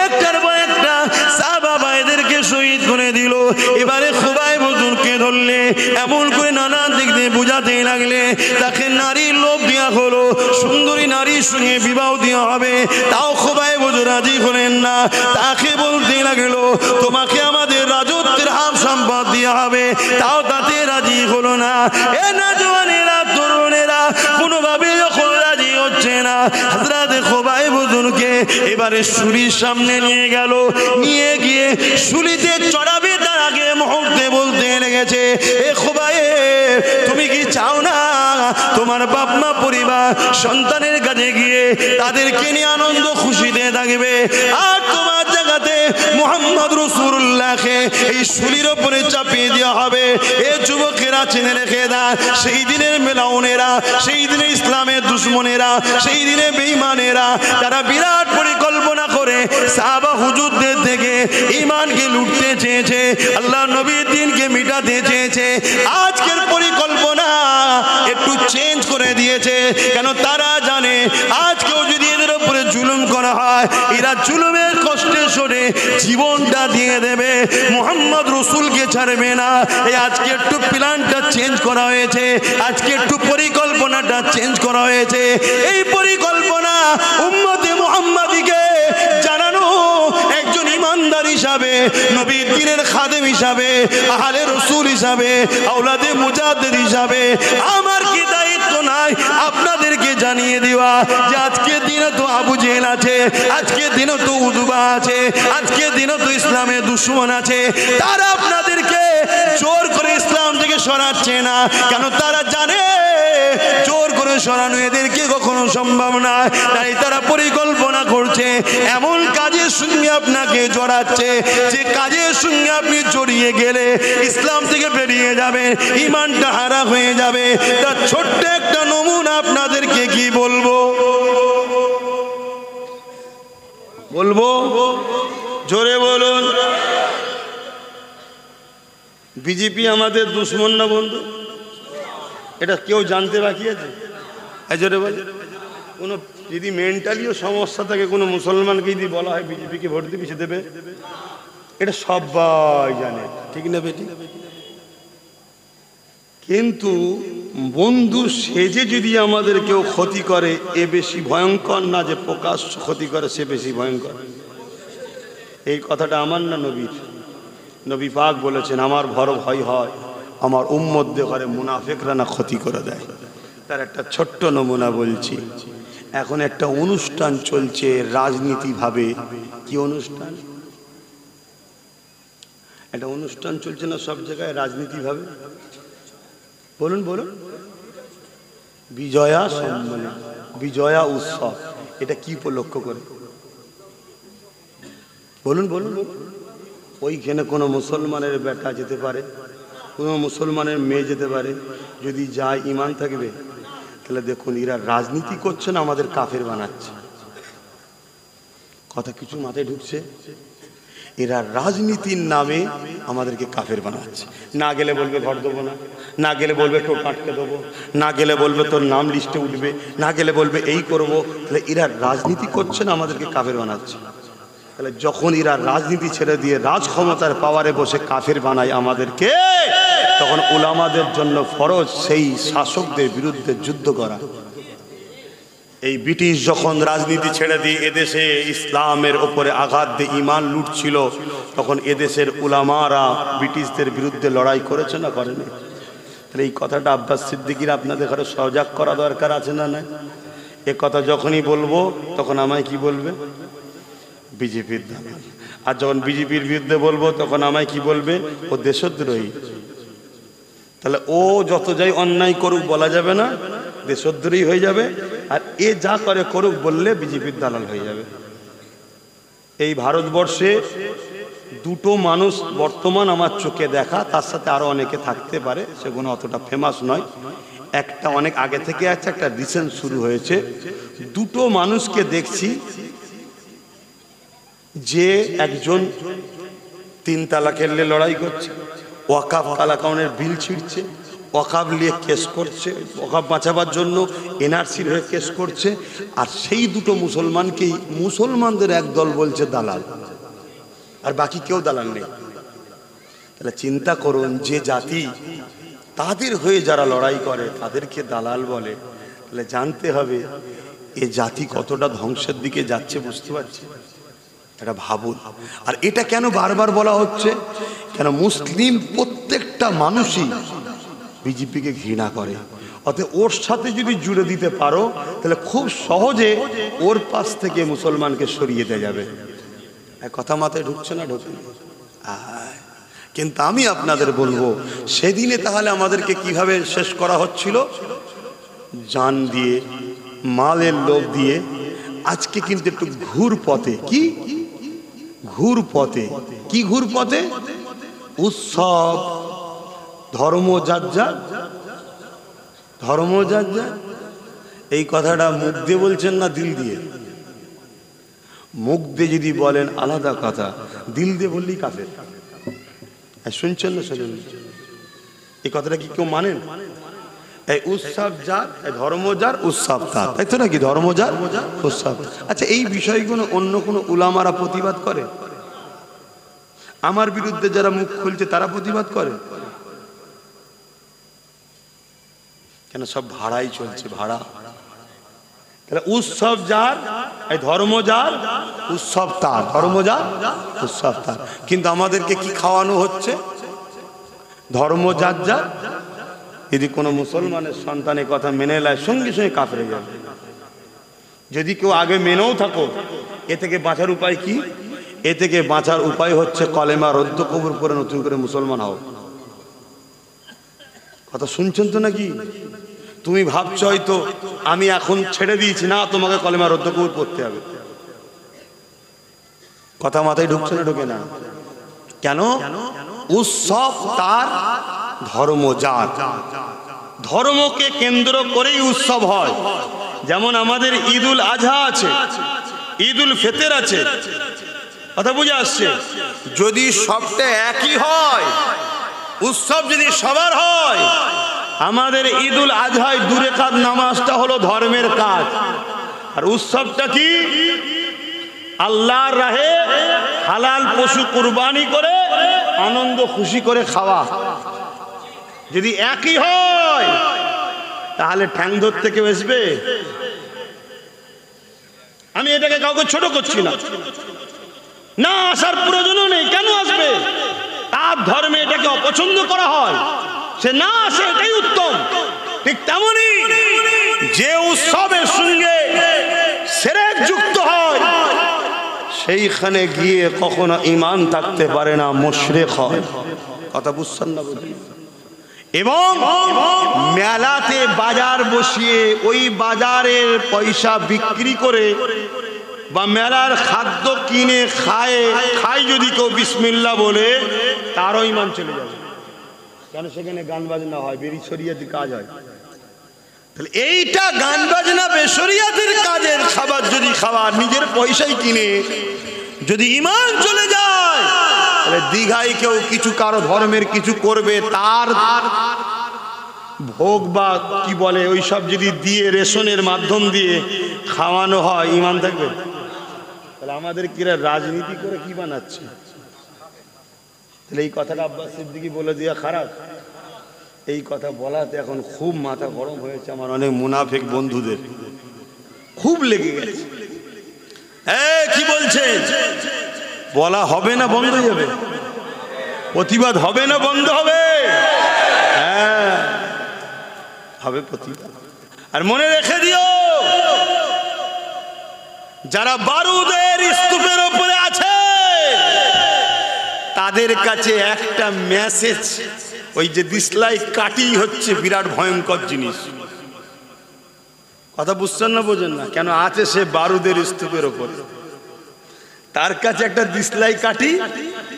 একটার পর একটা সাহাবা ভাইদেরকে শহীদ করে দিল। এবারে খুবাইব হুজুরকে ধরলে, এমন করে নানান দিক দিয়ে বুঝাতে লাগলে, তাকে নারীর লোভ দেওয়া হলো, সুন্দরী নারীর সঙ্গে বিবাহ দেওয়া হবে, তাও খুবাইব হুজুর রাজি হলেন না। তাকে বলতে লাগলো, তোমাকে আমাদের রাজত্বের হাম সম্পদ দেওয়া হবে, তাও তাতে রাজি হলো না। এ নওজওয়ানেরা, তরুণেরা কোনোভাবে যখন রাজি হচ্ছে না, হযরত খুবাইব হুজুরকে এবারে শুলির সামনে নিয়ে গেল, নিয়ে গিয়ে শুলিতে চড়াবে তার আগে মুহূর্তে বলতে লেগেছে, এ খুবাইব তুমি কি চাও না তোমার বাপ মা পরিবার সন্তানের কাছে গিয়ে তাদেরকে নিয়ে আনন্দ খুশিতে থাকবে, আর তোমার জায়গা জায়গাতে মুহাম্মদ রাসূলুল্লাহকে এই শুলির উপরে চাপিয়ে দেওয়া হবে। এ যুবকেরা চিনে রেখে দাও, সেই দিনের মেলাউনেরা, সেই দিনে ইসলামের দুশমনেরা, সেই দিনে বেঈমানেরা তারা বিরাট পরিকল্পনা করে সাহাবা হুজুরদের থেকে ঈমানকে লুটতে চেয়েছে, আল্লাহ নবীর দ্বীনকে মিটাতে চেয়েছে। আজকের পরিকল্পনা একটু চেঞ্জ করে দিয়েছে, কেন তারা জানে আজকেও যদি এদের উপরে জুলুম করা হয়, এরা জুলুমের কষ্টে সরে জীবনটা দিয়ে দেবে, মুহাম্মদ রাসূলকে ছাড়বে না। এই আজকে একটু প্ল্যানটা চেঞ্জ করা হয়েছে, আজকে একটু পরিকল্পনাটা চেঞ্জ করা হয়েছে। এই পরিকল্পনা উম্মতে মুহাম্মাদিকে জানানো, একজন ইমানদার হিসাবে, নবীর দ্বীনের খাদেম হিসাবে, আহলে রাসূল হিসাবে, আওলাদে মুজাদ্দিদ হিসাবে আমার কি দায়িত্ব নাই আপনাদেরকে জানিয়ে দেওয়া যে আজকের দিনে তো আবু জেহেল আছে, আজকের দিনে তো উতবা আছে, আজকের দিনে তো ইসলামের দুশমন আছে, তারা আপনাদেরকে জোর করে ইসলাম থেকে সরাচ্ছে না, কেন তারা জানে জোর করে সরানো এদেরকে কখনো সম্ভব নয়। তাই তারা পরিকল্পনা করছে, এমন কাজের সঙ্গে আপনাকে জড়াচ্ছে যে কাজের সঙ্গে আপনি জড়িয়ে গেলে ইসলাম থেকে বেরিয়ে যাবে, ঈমানটা হারা হয়ে যাবে। তার ছোট্ট একটা নমুনা আপনাদেরকে কি বলবো, জোরে বলুন। বিজেপি আমাদের দুশমন না বন্ধু? এটা কেউ জানতে বাকি আছে? জোরে বল। কোনো যদি মেন্টালিও সমস্যা থাকে কোনো মুসলমানকে যদি বলা হয় বিজেপিকে ভোট দিয়ে পিছিয়ে দেবে, এটা সবাই জানে, ঠিক না বেটি? কিন্তু বন্ধু সেজে যদি আমাদের কেউ ক্ষতি করে, এ বেশি ভয়ঙ্কর না যে প্রকাশ্য ক্ষতি করে, সে বেশি ভয়ঙ্কর। এই কথাটা আমার না নবীর। নবী পাক বলেছেন, আমার বড় ভয় হয় আমার উম্মতদের ঘরে মুনাফিকরা না ক্ষতি করে দেয়। তার একটা ছোট্ট নমুনা বলছি। এখন একটা অনুষ্ঠান চলছে রাজনীতিভাবে। কি অনুষ্ঠান? একটা অনুষ্ঠান চলছে না সব জায়গায় রাজনীতিভাবে? বলুন বলুন। বিজয়া সম্মেলন, বিজয়া উৎসব, এটা কি উপলক্ষ করে? বলুন বলুন। ওইখানে কোনো মুসলমানের বেটা যেতে পারে, কোনো মুসলমানের মেয়ে যেতে পারে, যদি যায় ঈমান থাকবে। তাহলে দেখুন এরা রাজনীতি করছে না আমাদের কাফের বানাচ্ছে। কথা কিছু মাথায় ঢুকছে? এরা রাজনীতির নামে আমাদেরকে কাফের বানাচ্ছে। না গেলে বলবে ঘর দেবো না, না গেলে বলবে টোপ আটকে দেবো, না গেলে বলবে তোর নাম লিস্টে উঠবে, না গেলে বলবে এই করবো। তাহলে এরা রাজনীতি করছে না আমাদেরকে কাফের বানাচ্ছে। তাহলে যখন এরা রাজনীতি ছেড়ে দিয়ে রাজ ক্ষমতার পাওয়ারে বসে কাফের বানায় আমাদেরকে, তখন উলামাদের জন্য ফরজ সেই শাসকদের বিরুদ্ধে যুদ্ধ করা। এই ব্রিটিশ যখন রাজনীতি ছেড়ে দিয়ে এদেশে ইসলামের ওপরে আঘাত দিয়ে ঈমান লুটছিল, তখন এদেশের উলামারা ব্রিটিশদের বিরুদ্ধে লড়াই করেছে না করেনি? তাহলে এই কথাটা আব্বাস সিদ্দিকীর আপনাদের ঘরে সজাগ করা দরকার আছে না? না, এ কথা যখনই বলবো তখন আমায় কি বলবে? বিজেপির দালাল। আর যখন বিজেপির বিরুদ্ধে বলবো তখন আমায় কি বলবে? ও দেশদ্রোহী। তাহলে ও যত যাই অন্যায় করুক বলা যাবে না, দেশদ্রোহী হয়ে যাবে। আর এ যা করে করুক বললে বিজেপির দালাল হয়ে যাবে। এই ভারতবর্ষে দুটো মানুষ বর্তমান আমার চোখে দেখা, তার সাথে আরো অনেকে থাকতে পারে, সেগুলো অতটা ফেমাস নয়। একটা অনেক আগে থেকে আছে, একটা রিসেন্ট শুরু হয়েছে। দুটো মানুষকে দেখছি, যে একজন 3 তালাকের নিয়ে লড়াই করছে, ওয়াকাফ কালাকাউনের বিল ছিঁড়ছে, ওয়াকাফ নিয়ে কেস করছে, ওয়াকাফ বাঁচাবার জন্য এনআরসির হয়ে কেস করছে। আর সেই দুটো মুসলমানকেই মুসলমানদের একদল বলছে দালাল, আর বাকি কেউ দালাল নেই। তাহলে চিন্তা করুন, যে জাতি তাদের হয়ে যারা লড়াই করে তাদেরকে দালাল বলে, তাহলে জানতে হবে এ জাতি কতটা ধ্বংসের দিকে যাচ্ছে। বুঝতে পারছি? এটা ভাবুন। আর এটা কেন বারবার বলা হচ্ছে? কেন মুসলিম প্রত্যেকটা মানুষই বিজেপিকে ঘৃণা করে। অতএব ওর সাথে যদি জুড়ে দিতে পারো, তাহলে খুব সহজে ওর পাশ থেকে মুসলমানকে সরিয়ে দেওয়া যাবে। কথা মাথায় ঢুকছে না? ঢুকে। কিন্তু আমি আপনাদের বলবো, সেদিনে তাহলে আমাদেরকে কিভাবে শেষ করা হচ্ছিল? জান দিয়ে, মালের লোভ দিয়ে। আজকে কিন্তু একটু ঘুর পথে, কি ঘুর পথে। কি ঘুর পথে? উৎসব, ধর্ম যার যার, ধর্ম যার যার। এই কথাটা মুখ দিয়ে বলছেন না দিল দিয়ে? মুখ দিয়ে যদি বলেন আলাদা কথা, দিল দিয়ে বললেই কাফের। শুনছেন না? শুনুন, এই কথাটা কি কেউ মানেন? এই উৎসব যার, ধর্ম যার, উৎসব তার, তাই তো নাকি? ধর্ম যার, উৎসব। আচ্ছা, এই বিষয়গুলো অন্য কোনো উলামারা প্রতিবাদ করে? আমার বিরুদ্ধে যারা মুখ খুলছে তারা প্রতিবাদ করে কেন? সব ভাড়াই চলছে, ভাড়া। তাহলে উৎসব যার, এই ধর্ম যার, উৎসব তার, ধর্ম যার, উৎসব তার। কিন্তু আমাদেরকে কি খাওয়ানো হচ্ছে? ধর্ম যার যার। যদি কোনো মুসলমানের সন্তানের কথা মেনে নেয়, সঙ্গে সঙ্গে কাফের হয়ে যাবে। যদি কেউ আগে মেনেও থাকো, এ থেকে বাঁচার উপায় কি? এ থেকে বাঁচার উপায় হচ্ছে কলেমা রদ্দ কবুল করে নতুন করে মুসলমান হও। কথা শুনছেন তো নাকি? তুমি ভাবছো হয়তো আমি এখন ছেড়ে দিয়েছি, না, তোমাকে কলেমা রদ্দ কবুল করতে হবে। কথা মাথায় ঢুকছে না? ঢুকে না কেন? উৎসব তার, ধর্ম যার। ধর্মকে কেন্দ্র করেই উৎসব হয়। যেমন আমাদের ঈদুল আজহা আছে, ঈদুল ফিতর আছে। কথা বুঝে আসছে? যদি সবটা একই হয়, উৎসব যদি সবার হয়, আমাদের ঈদুল আজহায় 2 রাকাত নামাজটা হলো ধর্মের কাজ। আর উৎসবটা কি? আল্লাহর রাহে হালাল পশু কুরবানি করে আনন্দ খুশি করে খাওয়া। যদি একই হয় তাহলে ঠ্যাং ধরতে কেউ আসবে? আমি এটাকে কাউকে ছোট করছি না, না আসার প্রয়োজনও নেই। কেন আসবে? তার ধর্মে এটাকে অপছন্দ করা হয়, সে না আসে, এটাই উত্তম। ঠিক তেমনি যে উৎসবের সঙ্গে শিরক যুক্ত হয়, সেইখানে গিয়ে কখনো ঈমান থাকতে পারে না, মুশরিক হয়। কথা বুঝছেন না? বুঝি। এবং মেলাতে বাজার বসিয়ে ওই বাজারের পয়সা বিক্রি করে বা মেলার খাদ্য কিনে খায় যদি কেউ বিসমিল্লাহ বলে, তারও ঈমান চলে যাবে। কেন? সেখানে গান বাজনা হয়, বেশরিয়াতির কাজ হয়। তাহলে এইটা গান বাজনা বেশরিয়াতির কাজের খাবার যদি খাবার নিজের পয়সায় কিনে যদি ঈমান চলে যায়, তাহলে দীঘায় কেউ কিছু কারো ধর্মের কিছু করবে, তার ভোগ বা কি বলে ওই সব যদি দিয়ে রেশনের মাধ্যম দিয়ে খাওয়ানো হয়, ঈমান থাকবে? তাহলে আমাদের কিরা রাজনীতি করে কি বানাচ্ছে? তাহলে এই কথাটা আব্বাস সিদ্দিকী বলে দিয়া খারাপ? এই কথা বলাতে এখন খুব মাথা গরম হয়েছে আমার অনেক মুনাফিক বন্ধুদের, খুব লেগে গেছে। কি বলছেন? বলা হবে না বন্ধ হয়ে যাবে? প্রতিবাদ হবে না বন্ধ হবে? হ্যাঁ হবে প্রতিবাদ। আর মনে রেখে দিও, যারা বারুদের স্তূপের উপরে আছে তাদের কাছে একটা মেসেজ, ওই যে দিশলাই কাটি হচ্ছে বিরাট ভয়ঙ্কর জিনিস। কথা বুঝছেন না? বোঝেন না? কেন আছে সে বারুদের স্তূপের উপর, তার কাছে একটা দিশলাই কাটি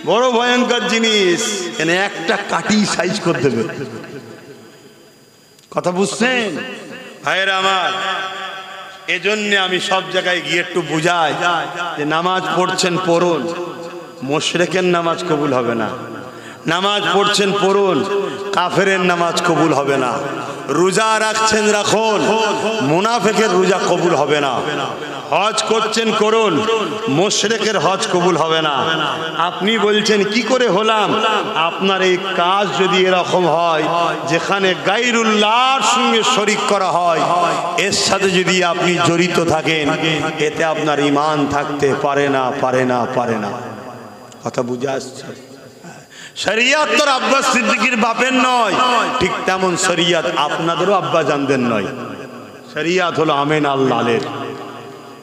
বড় ভয়ঙ্কর জিনিস। এনে একটা কাটি সাইজ করে দেবে। কথা বুঝছেন ভাইয়েরা আমার? এজন্য আমি সব জায়গায় গিয়ে একটু বুঝাই যে নামাজ পড়ছেন পড়ুন, মুশরিকের নামাজ কবুল হবে না। নামাজ পড়ছেন পড়ুন, কাফেরের নামাজ কবুল হবে না। রোজা রাখছেন রাখুন, মুনাফিকের রোজা কবুল হবে না। হজ করছেন করুন, মুশরিকের হজ কবুল হবে না। আপনি বলছেন কি করে হলাম? আপনার এই কাজ যদি এরকম হয় যেখানে গায়রুল্লাহর সঙ্গে শরীক করা হয়, এর সাথে যদি আপনি জড়িত থাকেন, এতে আপনার ঈমান থাকতে পারে না, পারে না, পারে না। কথা বুঝে আসছে? শরিয়ত তো আব্বাস সিদ্দিকীর বাপের নয়, ঠিক তেমন শরিয়ত আপনাদেরও আব্বা জানদের নয়। শরিয়ত হলো আমিন আল্লাহর,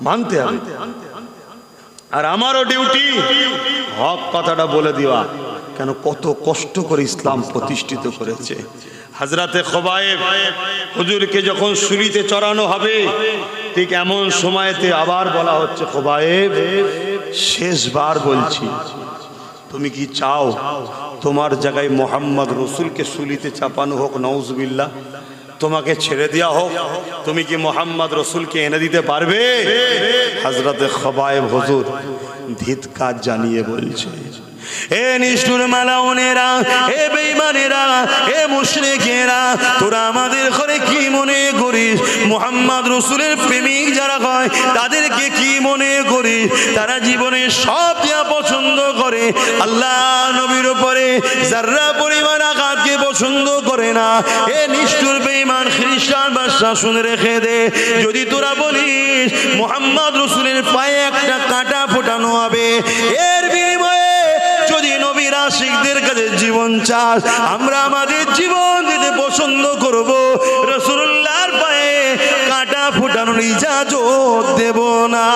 মানতে হবে। আর আমারও ডিউটি হক কথাটা বলে দেওয়া। কেন? কত কষ্ট করে ইসলাম প্রতিষ্ঠিত করেছে। হযরতে খোবায়েব হুজুরকে যখন শুলিতে চড়ানো হবে, ঠিক এমন সময়তে আবার বলা হচ্ছে, খোবায়েব শেষবার বলছি, তুমি কি চাও তোমার জায়গায় মোহাম্মদ রসুলকে সুলিতে চাপানো হোক? নাউজুবিল্লাহ। তোমাকে ছেড়ে দেওয়া হোক, তুমি কি মোহাম্মদ রসুলকে এনে দিতে পারবে? হযরতে খবায়েব হুজুর ধিৎকার জানিয়ে বলছে, এ নিষ্ঠুর মালাউনেরা, এ বেঈমানেরা, এ মুশরিকেরা, তোরা আমাদের ঘরে কি মনে করিস? মুহাম্মদ রাসূলের প্রেমিক যারা হয় তাদেরকে কি মনে করিস? তারা জীবনে সব দেয়া পছন্দ করে, আল্লাহ নবীর উপরে যারা পরিমাণ আঘাতকে পছন্দ করে না। এ নিষ্ঠুর বেঈমান খ্রিস্টান বাদশা শুনে রেখে দে, যদি তোরা বলিস মুহাম্মদ রাসূলের পায়ে একটা কাঁটা ফোটানো হবে, এর বিনিময়ে যদি নবীর আশিকদের কাছে জীবন চাস, আমরা আমাদের জীবন দিতে পছন্দ করব, রাসূলুল্লাহর পায়ে কাঁটা ফোটানোর ইজাজত দেব না।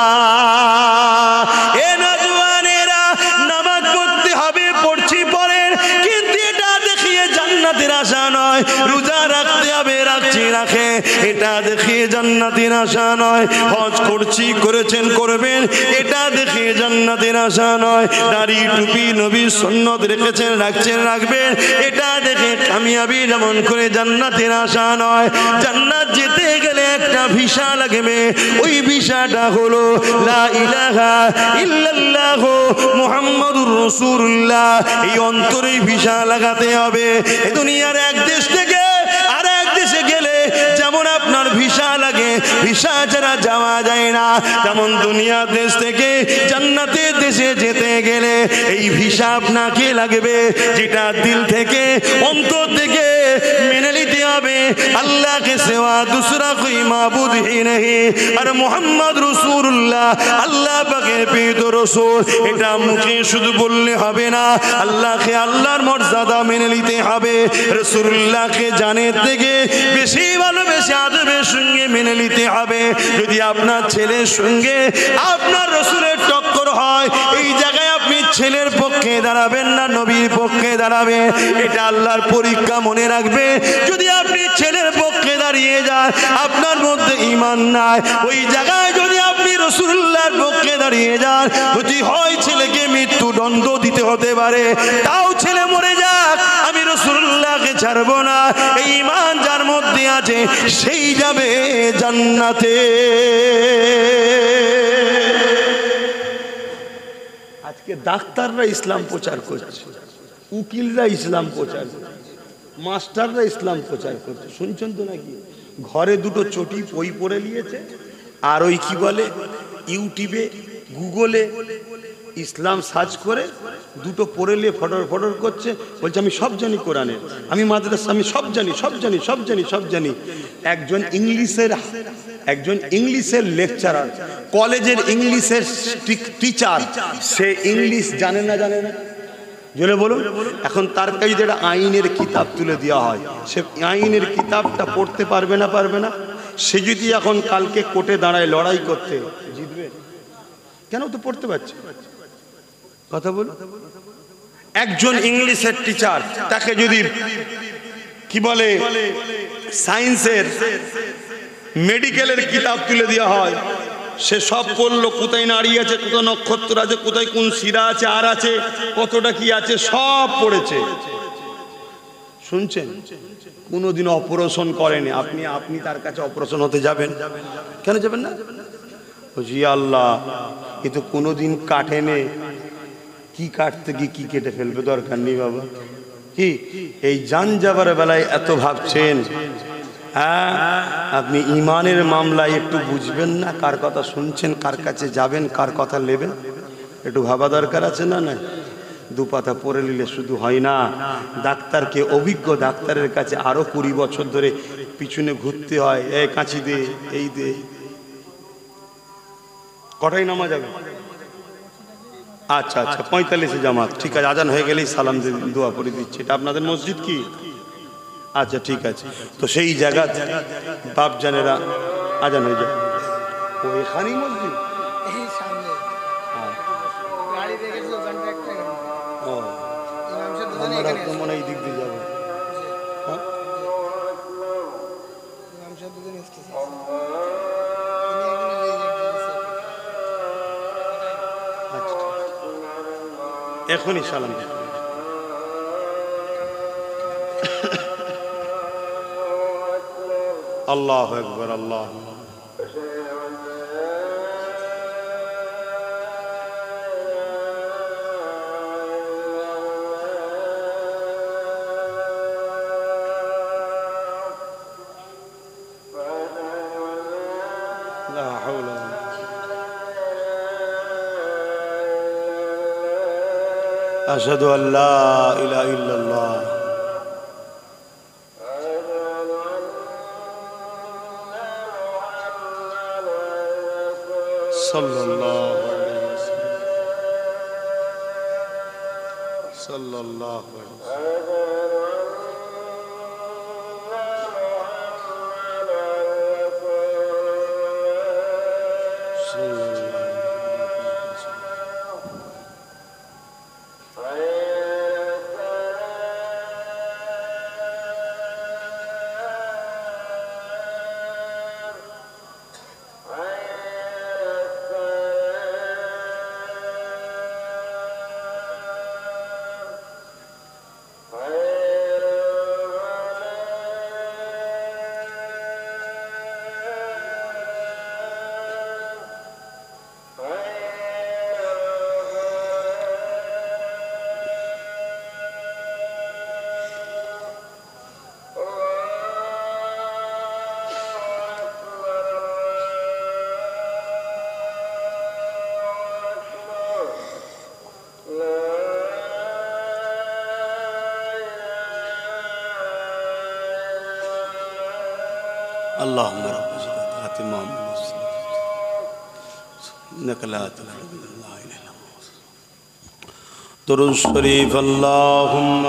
এ নওজওয়ানেরা, নামাজ পড়তে হবে, পড়ছি পড়েন, কিন্তু এটা দেখিয়ে জান্নাতের আশা নয়। রোজা রাখতে হবে, রাখছি রাখে, এটা দেখিয়ে জান্নাতের আশা নয়। হজ করছি, করেছেন, করবেন, এটা দেখিয়ে জান্নাতের আশা নয়। দাড়ি টুপি নবীর সুন্নত রেখেছেন, রাখছেন, রাখবেন, এটা দেখে কামিয়াবি যেমন করে জান্নাতের আশা নয়। জান্নাত যেতে গেলে একটা ভিসা লাগবে, ওই ভিসাটা হলো লা ইলাহা ইল্লাল্লাহ মুহাম্মাদুর রাসূলুল্লাহ। এই অন্তরে ভিসা লাগাতে হবে। এই দুনিয়ার এক দেশ থেকে আরেক দেশে গেলে যেমন আপনার ভিসা লাগে, ভিসা ছাড়া যাওয়া যায় না, তেমন দুনিয়া দেশ থেকে জান্নাতের দেশে যেতে গেলে এই ভিসা আপনাকে লাগবে, যেটা দিল থেকে অন্তর থেকে মেনে নিতে হবে। আল্লাহ কে সেवा दूसरा कोई माबूद ही नहीं, আর মুহাম্মদ রাসূলুল্লাহ আল্লাহ পাকের প্রিয় রাসূল। এটা মুখে শুধু বললে হবে না, আল্লাহকে আল্লাহর মর্যাদা মেনে নিতে হবে। রাসূলুল্লাহকে জানের থেকে বেশি ভালোবেসে আদবের সঙ্গে মেনে নিতে হবে। যদি আপনার ছেলের সঙ্গে আপনার রাসূলের টক্কর হয়, এই জায়গায় আপনি ছেলের পক্ষে দাঁড়াবেন না নবীর পক্ষে দাঁড়াবেন, এটা আল্লাহর পরীক্ষা, মনে রাখবে। যদি আপনি ছেলের পক্ষে দাঁড়িয়ে যান, আপনার মধ্যে ঈমান নাই, ওই জায়গায় যদি আপনি রাসূলুল্লাহর পক্ষে দাঁড়িয়ে যান, যদি হয় ছেলেকে মৃত্যুদণ্ড দিতে হতে পারে, তাও ছেলে মরে যাক, আমি রাসূলুল্লাহকে ছাড়বো না। এই ঈমান যার মধ্যে আছে সেই যাবে জান্নাতে। আজকে ডাক্তাররা ইসলাম প্রচার করছে, উকিলরা ইসলাম প্রচার করছে, মাস্টাররা ইসলাম প্রচার করছে, শুনছেন তো নাকি? ঘরে দুটো চটি বই পড়ে নিয়েছে, আর ওই কি বলে ইউটিউবে গুগলে ইসলাম সার্চ করে দুটো পড়ে নিয়ে ফটর ফটর করছে, বলছে আমি সব জানি কোরআনের, আমি মাদ্রাসা, আমি সব জানি, সব জানি, সব জানি, সব জানি। একজন ইংলিশের লেকচারার, কলেজের ইংলিশের টিচার, সে ইংলিশ জানে না, জানে না, জেনে বলুন। এখন তার কাছে যেটা আইনের কিতাব তুলে দেওয়া হয়, সে আইনের কিতাবটা পড়তে পারবে না, পারবে না। সে যদি এখন কালকে কোর্টে দাঁড়ায় লড়াই করতে, জিতবে কেন? তো পড়তে পারছে। কথা বল, একজন ইংলিশের টিচার, তাকে যদি কি বলে সায়েন্সের মেডিকেলের কিতাব তুলে দেওয়া হয়, সে সব পড়লো, কোথায় নাড়ি আছে, কোথায় নক্ষত্র আছে, কোথায় কোন শিরা আছে, আর আছে কতটা কি আছে, সব পড়েছে। শুনছেন? কোনোদিন অপারেশন করেনি, আপনি তার কাছে অপারেশন হতে যাবেন? কেন যাবেন না? জি আল্লাহ, এ তো কোনোদিন কাটেনে, কি কাটতে গিয়ে কি কেটে ফেলবে, দরকার নেই বাবা। কি এই জান যাবার বেলায় এত ভাবছেন? হ্যাঁ, আপনি ইমানের মামলায় একটু বুঝবেন না, কার কথা শুনছেন, কার কাছে যাবেন, কার কথা নেবেন, একটু ভাবা দরকার আছে না? না, দু পাতা পড়ে নিলে শুধু হয় না। ডাক্তারকে, অভিজ্ঞ ডাক্তারের কাছে আরো 20 বছর ধরে পিছনে ঘুরতে হয়, এই কাঁচি দে, এই দে। কটাই নামা যাবে? আচ্ছা আচ্ছা, 45-এ জামাত, ঠিক আছে। আজান হয়ে গেলেই সালাম দোয়া পড়ে দিচ্ছে। এটা আপনাদের মসজিদ কি? আচ্ছা ঠিক আছে। তো সেই জায়গা বাপ জানেরা আজান হয়ে যায়, ও এখানেই মসজিদ। মনে এই দিক দিয়ে যাবো। এখনই সালাম। আল্লাহু আকবার, আল্লাহ। لا حول ولا قوة. أشهد أن لا إله إلا الله. صلى الله عليه وسلم. صلى الله عليه وسلم. اللهم رب العزة إمام المسلمين إنك لا تخلق الله إلا الله. درود شريف. اللهم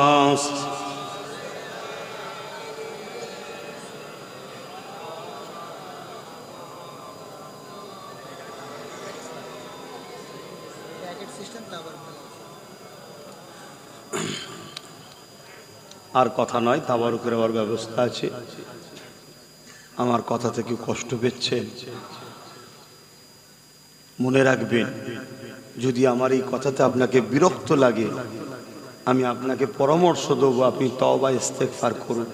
আর কথা নয়, তাবারুকের আবার ব্যবস্থা আছে। আমার কথা থেকে কষ্ট পেচ্ছেন, মনে রাখবেন, যদি আমার এই কথাতে আপনাকে বিরক্ত লাগে, আমি আপনাকে পরামর্শ দেবো, আপনি তওবা ইস্তেগফার করুন।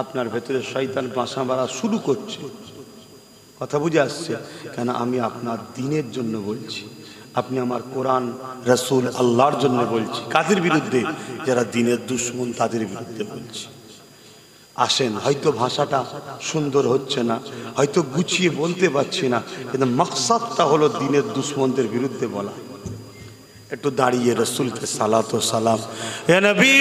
আপনার ভেতরে শয়তান বাসা বাঁধা শুরু করছে। কথা বুঝে আসছে? কেন আমি আপনার দ্বীনের জন্য বলছি, আপনি আমার কোরআন, রাসূল, আল্লাহর জন্য বলছি। কাদের বিরুদ্ধে? যারা দ্বীনের দুশমন, তাদের বিরুদ্ধে বলছি। আসেন, হয়তো ভাষাটা সুন্দর হচ্ছে না, হয়তো গুছিয়ে বলতে পারছি না, কিন্তু মাকসাদটা হলো দ্বীনের দুশমনদের বিরুদ্ধে বলা। একটু দাঁড়িয়ে রাসূলকে সালাত ও সালাম। হে নবী,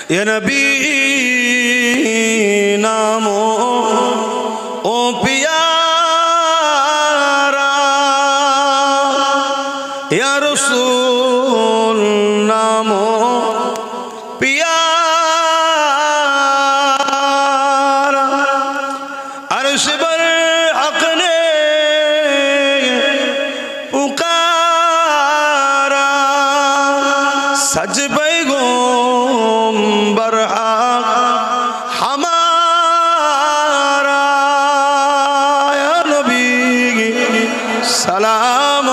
या नबी नामो ओ प्यारा, या रसूल नामो प्यारा, अर्श पर हक ने पुकारा, सज पैगो सलाम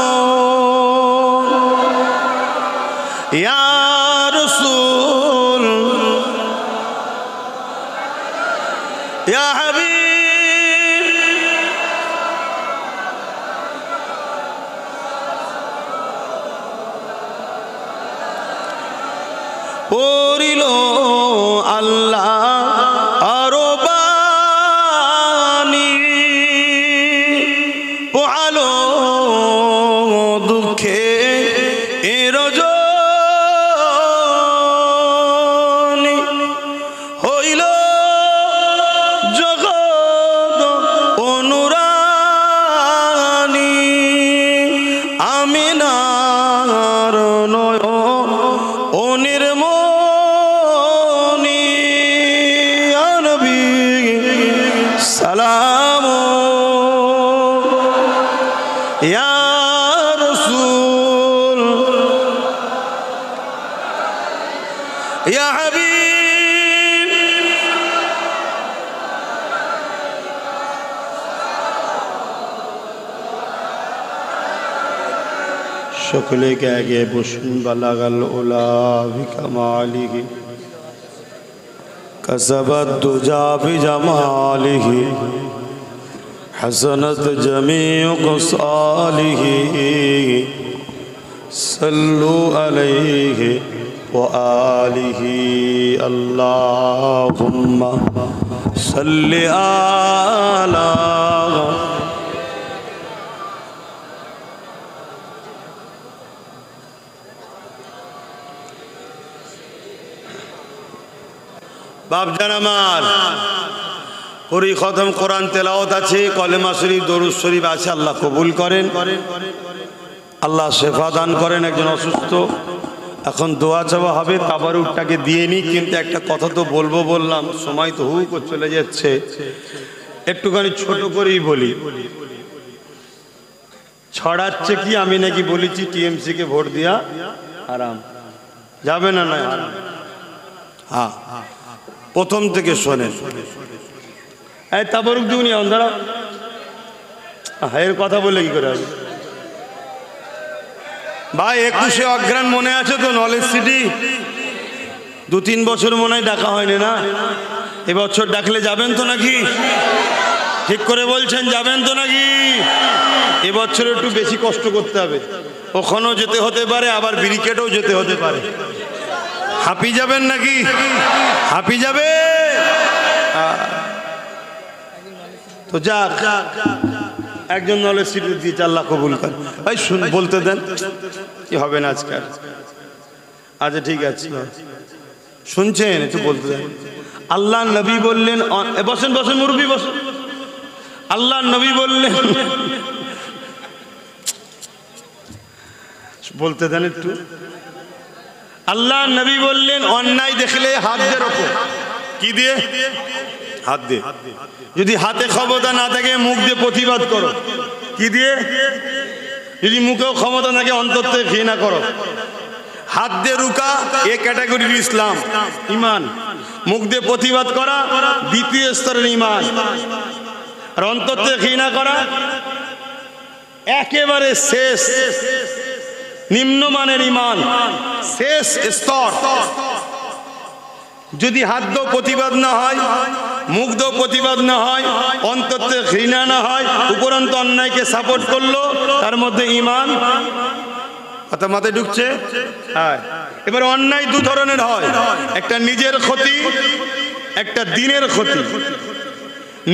या रसूल या हबीब, পড়িলো আল্লাহ আরো বাণী, পোহালো দুঃখে রজনী, হইল জগৎ অনুরানী, আমিনার নয়নের মনি, নবী ইয়া রাসূল ইয়া হাবিব সকলে কে আগে বসুন। বালাগাল উলা বিকামালিহি কাসাবাত দুজা বিজামালিহি হাসানাত জামিউ কসালিহি সাল্লু আলাইহি ওয়া আলিহি আল্লাহুম্মা সাল্লি আলা বাপজান আমার। করি খতম কোরআন তেলাওয়াত আছে, কলেমা শরীফ দরুদ শরীফ আছে, আল্লাহ কবুল করেন, আল্লাহ শেফা দান করেন। একজন অসুস্থ, এখন দোয়া চাওয়া হবে, তাবারুকটাকে দিয়ে নি। কিন্তু একটা কথা তো বলবো বললাম, সময় তো হু করে চলে যাচ্ছে, একটুখানি ছোট করেই বলি। ছড়াচ্ছে কি আমি নাকি বলেছি টিএমসি কে ভোট দিয়া আরাম যাবে না? না, হ্যাঁ, প্রথম থেকে শোনেন। এই তাবারুক দিউনি অন্ধারা এর কথা বলে কি করে হবে ভাই? 21শে অগ্রাণ মনে আছে তো? নলেজ সিটি 2-3 বছর মনে হয় ডাকা হয়নি না? এবছর ডাকলে যাবেন তো নাকি? ঠিক করে বলছেন, যাবেন তো নাকি? এবছর একটু বেশি কষ্ট করতে হবে, ওখানেও যেতে হতে পারে, আবার ব্রিকেটেও যেতে হতে পারে। হাঁপি যাবেন নাকি? হাঁপি যাবে তো যাক, একজন নলেজ সিটি দিয়েছে, আল্লাহ কবুল করেন। ভাই শুন, বলতে দেন, কি হবে না আজকাল? আচ্ছা ঠিক আছে, শুনছেন, একটু বলতে দেন। আল্লাহ নবী বললেন, বসেন বসেন মুরব্বী বসেন। আল্লাহ নবী বললেন, বলতে দেন একটু। আল্লাহ নবী বললেন, অন্যায় দেখলে হাত দিয়ে রোখো। কি দিয়ে? হাত দিয়ে। যদি হাতে ক্ষমতা না থাকে মুখ দিয়ে প্রতিবাদ করো। কি দিয়ে? যদি মুখেও ক্ষমতা থাকে অন্তর থেকে ঘৃণা করো। হাত দিয়ে রুকা এ ক্যাটাগরির ইসলাম ইমান, মুখ দিয়ে প্রতিবাদ করা দ্বিতীয় স্তরের ইমান, আর অন্তর থেকে ঘৃণা করা একেবারে শেষ নিম্নমানের ইমান, শেষ স্তর। যদি হাত দিয়েও প্রতিবাদ না হয়, মুখ দিয়েও প্রতিবাদ না হয়, অন্তর থেকে ঘৃণা না হয়, উপরন্ত অন্যায়কে সাপোর্ট করলো, তার মধ্যে ইমান। কথা মাথায় ঢুকছে? হ্যাঁ। এবার অন্যায় 2 ধরনের হয়, একটা নিজের ক্ষতি, একটা দিনের ক্ষতি।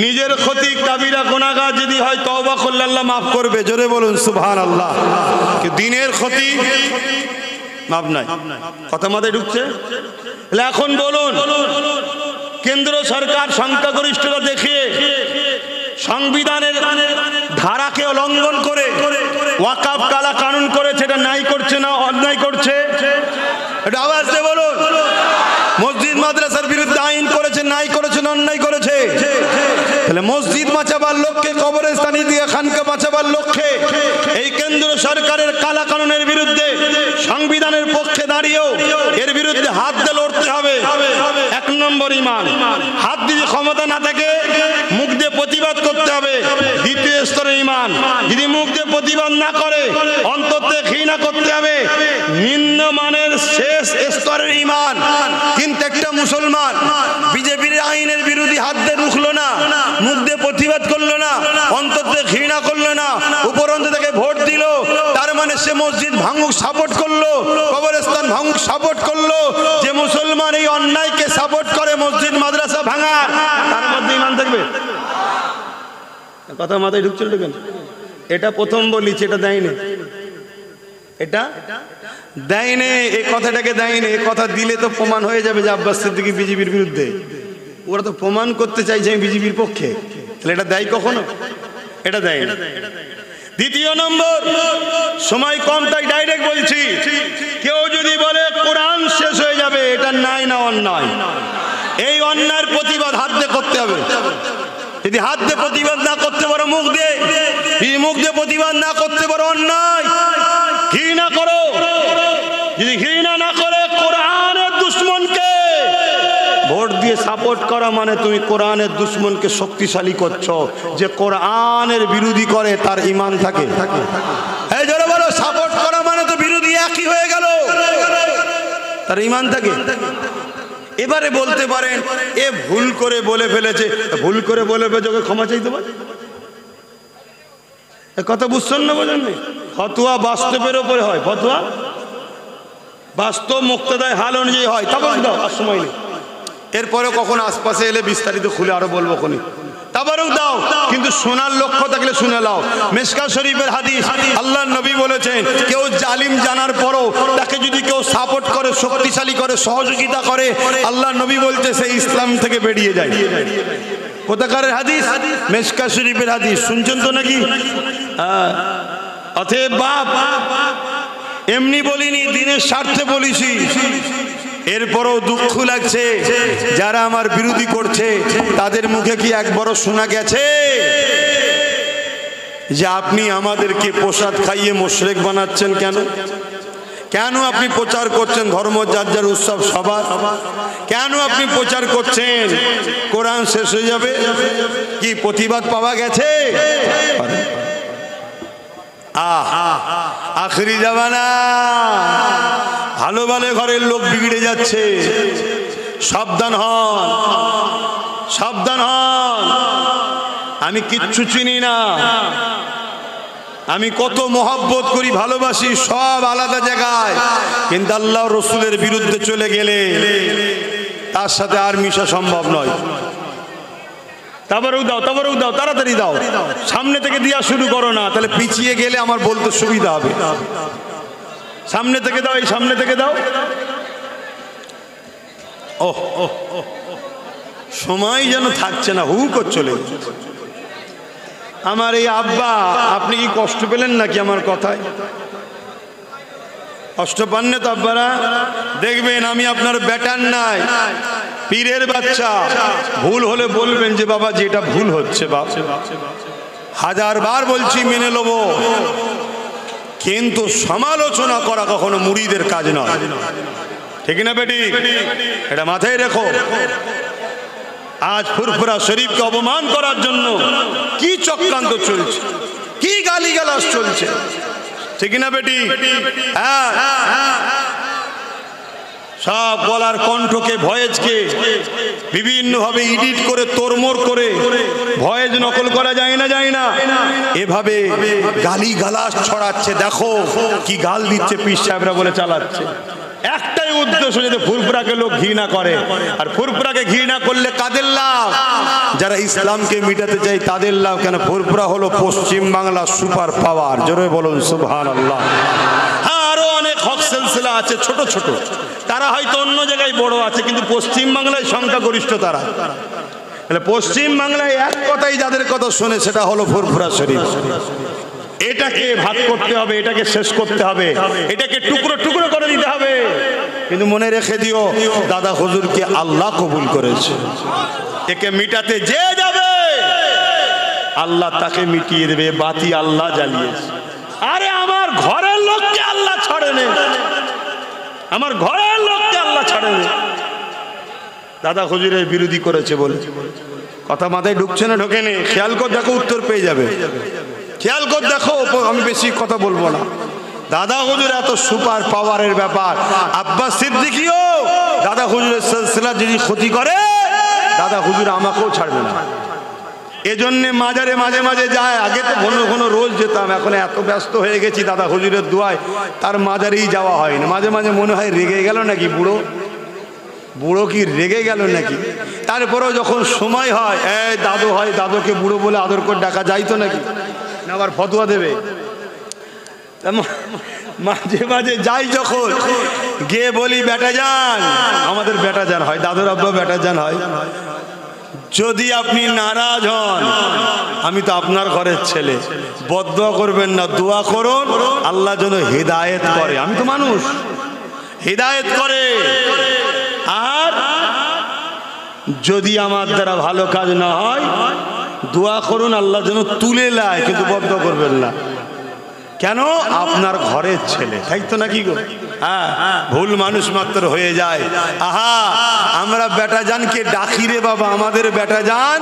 নিজের ক্ষতি কাবিরা গুনাহগার যদি হয় তওবা করলে আল্লাহ মাফ করবে, জোরে বলুন সুবহানাল্লাহ। দিনের ক্ষতি মাফ নাই। কথা মাথায় ঢুকছে? এখন বলুন, কেন্দ্র সরকার সংখ্যাগরিষ্ঠতা দেখিয়ে সংবিধানের ধারাকে লঙ্ঘন করে ওয়াকফ কালা কানুন করেছে, এটা নাই করছে না অন্যায় করছে? এটা আওয়াজ দিয়ে বলুন। মসজিদ মাদ্রাসার বিরুদ্ধে আইন করেছে, নাই করেছে না অন্যায় করেছে? তাহলে মসজিদ বাঁচাবার লক্ষ্যে, কবরস্থানি দিয়ে খানকা বাঁচাবার লক্ষ্যে এই কেন্দ্র সরকারের কালা কানুনের বিরুদ্ধে সংবিধানের পক্ষে দাঁড়িয়েও এর বিরুদ্ধে হাত দিয়ে লড়তে হবে। 1 নম্বর ইমান। হাত দিয়ে ক্ষমতা না থাকে মুখ দিয়ে প্রতিবাদ করতে হবে, দ্বিতীয় স্তরের ইমান। যদি মুখ দিয়ে প্রতিবাদ না করে অন্তর থেকে ঘৃণা করতে হবে, নিম্নমানের শেষ স্তরের ইমান। কিন্তু একটা মুসলমান বিজেপির আইনের বিরোধী হাত দিয়ে রুখলো না, মুখ দিয়ে প্রতিবাদ করলো না, অন্তর থেকে ঘৃণা করলো না, উপরন্ত থেকে ভোট দিল, তার মানে সে মসজিদ ভাঙুক সাপোর্ট করলো, কবরস্থান ভাঙুক সাপোর্ট করলো। যে মুসলমান এই অন্যায়কে সাপোর্ট করে মসজিদ মাদ্রাসা ভাঙার, তার মধ্যে ইমান থাকবে? কথা মাথায় ঢুকছিল কেন? এটা প্রথম বলিছি, এটা দেয়নি, এটা দেয়নি, এই কথাটাকে দেয়নি। এই কথা দিলে তো প্রমাণ হয়ে যাবে যে আব্বাস সিদ্দিকী বিজেপির বিরুদ্ধে। ওরা তো প্রমাণ করতে চাইছে আমি বিজেপির পক্ষে, তাহলে এটা দেয় কখনো? এটা দেয় না। দ্বিতীয় নম্বর, সময় কম তাই ডাইরেক্ট বলছি, কেউ যদি বলে কোরআন শেষ হয়ে যাবে, এটা নাই না অন্যায়। এই অন্যায়ের প্রতিবাদ হাত দিয়ে করতে হবে। যদি হাত দিয়ে প্রতিবাদ না করতে পারো মুখ দিয়ে, যদি মুখ দিয়ে প্রতিবাদ না করতে নাই, ঘৃণা করো। যদি ঘৃণা না করে কোরআনের দুশমনকে ভোট দিয়ে সাপোর্ট করা মানে তুমি কোরআনের দুশমনকে শক্তিশালী করছো। যে কোরআনের বিরোধী করে তার ঈমান থাকে। এই জোরে বলো, সাপোর্ট করা মানে তো বিরোধী একই হয়ে গেল, তার ঈমান থাকে। এবারে বলতে পারেন এ ভুল করে বলে ফেলেছে, ভুল করে বলে ফেলেছে, ওকে ক্ষমা চাইতে পারে? কথা বুঝছেন না? বোঝেন না? ফতোয়া বাস্তবের উপরে হয়, ফতোয়া বাস্তব মুক্তদায় হাল অনুযায়ী হয়। তারপর দাও, আর সময় নেই। এরপরে কখন আশপাশে এলে বিস্তারিত খুলে আরো বলবো কোনি। তাবারক দাও, কিন্তু শোনার লক্ষ্য থাকলে শুনে নাও। মিশকাত শরীফের হাদিস, আল্লাহর নবী বলেছেন কেউ জালিম জানার পরও তাকে যদি কেউ সাপোর্ট করে, শক্তিশালী করে, সহযোগিতা করে, আল্লাহর নবী বলতে সে ইসলাম থেকে বেরিয়ে যায়। কোথাকারের হাদিস? মিশকাত শরীফের হাদিস। শুনছেন তো নাকি? হ্যাঁ। অতএব বাপ, এমনি বলিনি, দিনের স্বার্থে বলিছি। এরপরও দুঃখ লাগছে যারা আমার বিরোধী করছে তাদের মুখে কি একবারও শোনা গেছে যে আপনি আমাদেরকে প্রসাদ খাইয়ে মুশরিক বানাচ্ছেন? কেন কেন আপনি প্রচার করছেন ধর্ম যার যার উৎসব সবার? কেন আপনি প্রচার করছেন কোরআন শেষ হয়ে যাবে? কি প্রতিবাদ পাওয়া গেছে? আখরি জামানা, ভালো ভালো ঘরের লোক বিগড়ে যাচ্ছে। সাবধান হন, সাবধান হন। আমি কিচ্ছু চিনি না, আমি কত মহব্বত করি, ভালোবাসি, সব আলাদা জায়গায়, কিন্তু আল্লাহ রসুলের বিরুদ্ধে চলে গেলে তার সাথে আর মিশা সম্ভব নয়। তাবারক দাও, তাবারক দাও, তাড়াতাড়ি দাও, সামনে থেকে দিয়া শুরু করো না, তাহলে পিছিয়ে গেলে আমার বলতে সুবিধা হবে। সামনে থেকে দাও, এই সামনে থেকে দাও। ওহ, সময় যেন থাকছে না, হু করে চলে। আমার এই আব্বা, আপনি কি কষ্ট পেলেন নাকি আমার কথায়? কষ্ট পান না তো আব্বারা? দেখবেন আমি আপনার ব্যাটার নাই, পীরের বাচ্চা। ভুল হলে বলবেন যে বাবা যেটা ভুল হচ্ছে, হাজারবার বলছি মেনে নেব, কিন্তু সমালোচনা করা কখনো মুরিদের কাজ নয়। ঠিক না বেটি? এটা মাথায় রেখো। আজ ফুরফুরা শরীফকে অপমান করার জন্য কি চক্রান্ত চলছে, কি গালিগালাজ চলছে, ঠিক না বেটি? হ্যাঁ, সব গলার কণ্ঠকে, ভয়েজকে বিভিন্নভাবে এডিট করে তোড়মোড় করে ভয়েজ নকল করা যায় না, যায় না, এভাবে গালিগালাজ ছড়াচ্ছে। দেখো কি গাল দিচ্ছে পীর সাহেবরা বলে চালাচ্ছে। একটাই উদ্দেশ্য, যাতে ফুরফুরাকে লোক ঘৃণা করে। আর ফুরফুরাকে ঘৃণা করলে কাদের লাভ? যারা ইসলামকে মিটাতে চায় তাদের লাভ। কেন? ফুরফুরা হলো পশ্চিম বাংলার সুপার পাওয়ার। জোরে বলুন সুবহানাল্লাহ। হ্যাঁ, আরো অনেক হক সিলসিলা আছে ছোট ছোট, তারা হয়তো অন্য জায়গায় বড় আছে, কিন্তু পশ্চিম বাংলায় সংখ্যাগরিষ্ঠ তারা। তাহলে পশ্চিম বাংলায় এক কথাই যাদের কথা শোনে সেটা হলো ফুরফুরা শরীফ। এটাকে ভাগ করতে হবে, এটাকে শেষ করতে হবে, এটাকে টুকরো টুকরো করে দিতে হবে। কিন্তু মনে রেখে দিও, দাদা হুজুরকে আল্লাহ কবুল করেছে। একে মিটাতে যে যাবে আল্লাহ তাকে মিটিয়ে দেবে। বাতি আল্লাহ জ্বালিয়েছে। আরে আমার ঘরের লোককে আল্লাহ ছাড়েনি, আমার ঘরের লোককে আল্লাহ ছাড়েনি। দাদা হুজুরের বিরোধী করেছে বলে কথা মাথায় ঢুকছে না? ঢোকেনি? খেয়াল করে দেখো, উত্তর পেয়ে যাবে। খেয়াল করে দেখো, আমি বেশি কথা বলবো না। দাদা হুজুর এত সুপার পাওয়ারের ব্যাপার। আব্বাস সিদ্দিকীও দাদা হুজুরের সিলসিলা যদি ক্ষতি করে, দাদা হুজুর আমাকেও ছাড়বে না। এজন্য মাজারে মাঝে মাঝে যায়। আগে তো ঘন ঘন রোজ যেতাম, এখন এত ব্যস্ত হয়ে গেছি দাদা হুজুরের দোয়ায়, তার মাজারেই যাওয়া হয় না। মাঝে মাঝে মনে হয় রেগে গেল নাকি বুড়ো, বুড়ো কি রেগে গেল নাকি? তারপরেও যখন সময় হয়, এই দাদু হয়, দাদুকে বুড়ো বলে আদর করে ডাকা যাইতো নাকি? না আবার ফতোয়া দেবে। মাঝে মাঝে যাই, যখন গিয়ে বলি বেটা যান, আমাদের বেটা যান হয়, দাদুর আব্বা বেটা যান হয়। যদি আপনি নারাজ হন, আমি তো আপনার ঘরের ছেলে, বদদোয়া করবেন না, দোয়া করুন আল্লাহ যেন হিদায়েত করে। আমি তো মানুষ, হিদায়েত করে। আর যদি আমার দ্বারা ভালো কাজ না হয়, দোয়া করুন আল্লাহ যেন তুলে লায়, কিন্তু বদদোয়া করবেন না। কেন? আপনার ঘরের ছেলে, তাই তো নাকি গো? হ্যাঁ, ভুল মানুষ মাত্র হয়ে যায়। আহা, আমরা বেটা জানকে ডাকি রে বাবা, আমাদের বেটা জান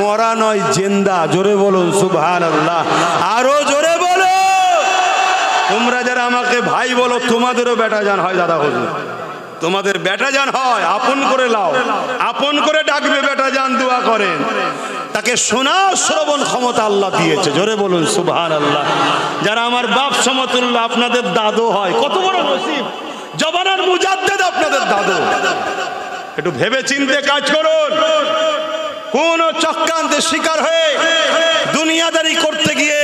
মরা নয়, জিন্দা। জোরে বলুন সুবহানাল্লাহ, আরো জোরে বলো। তোমরা যারা আমাকে ভাই বলো, তোমাদেরও বেটা জান হয় দাদা হুজুর, তোমাদের বেটা জান হয়। আপন করে লাও, আপন করে ডাকবে বেটা জান, দোয়া করেন। তাকে শোনা শ্রবণ ক্ষমতা আল্লাহ দিয়েছে। জোরে বলুন সুবহানাল্লাহ। যারা আমার বাপ সমতুল্য, আপনাদের দাদু হয়, কত বড় নসিব। জবানের মুজাদ্দেদ আপনাদের দাদু। একটু ভেবে চিন্তে কাজ করুন। কোন চক্রান্তের শিকার হয়ে দুনিয়াদারি করতে গিয়ে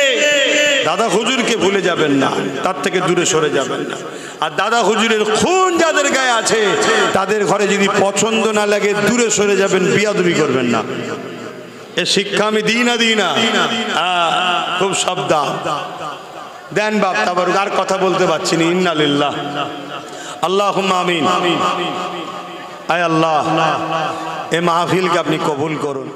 দাদা হুজুরকে ভুলে যাবেন না, তার থেকে দূরে সরে যাবেন না। আর দাদা হুজুরের খুন যাদের গায়ে আছে, তাদের ঘরে যদি পছন্দ না লাগে দূরে সরে যাবেন, বিয়াদবি করবেন না। এ শিক্ষা আমি দিই না, খুব সাবধান। দেন বাপ, তারপর আর কথা বলতে পারছি না। ইন্না লিল্লাহ, আল্লাহুম্মা আমিন। আয় আল্লাহ, এ মাহফিলকে আপনি কবুল করুন।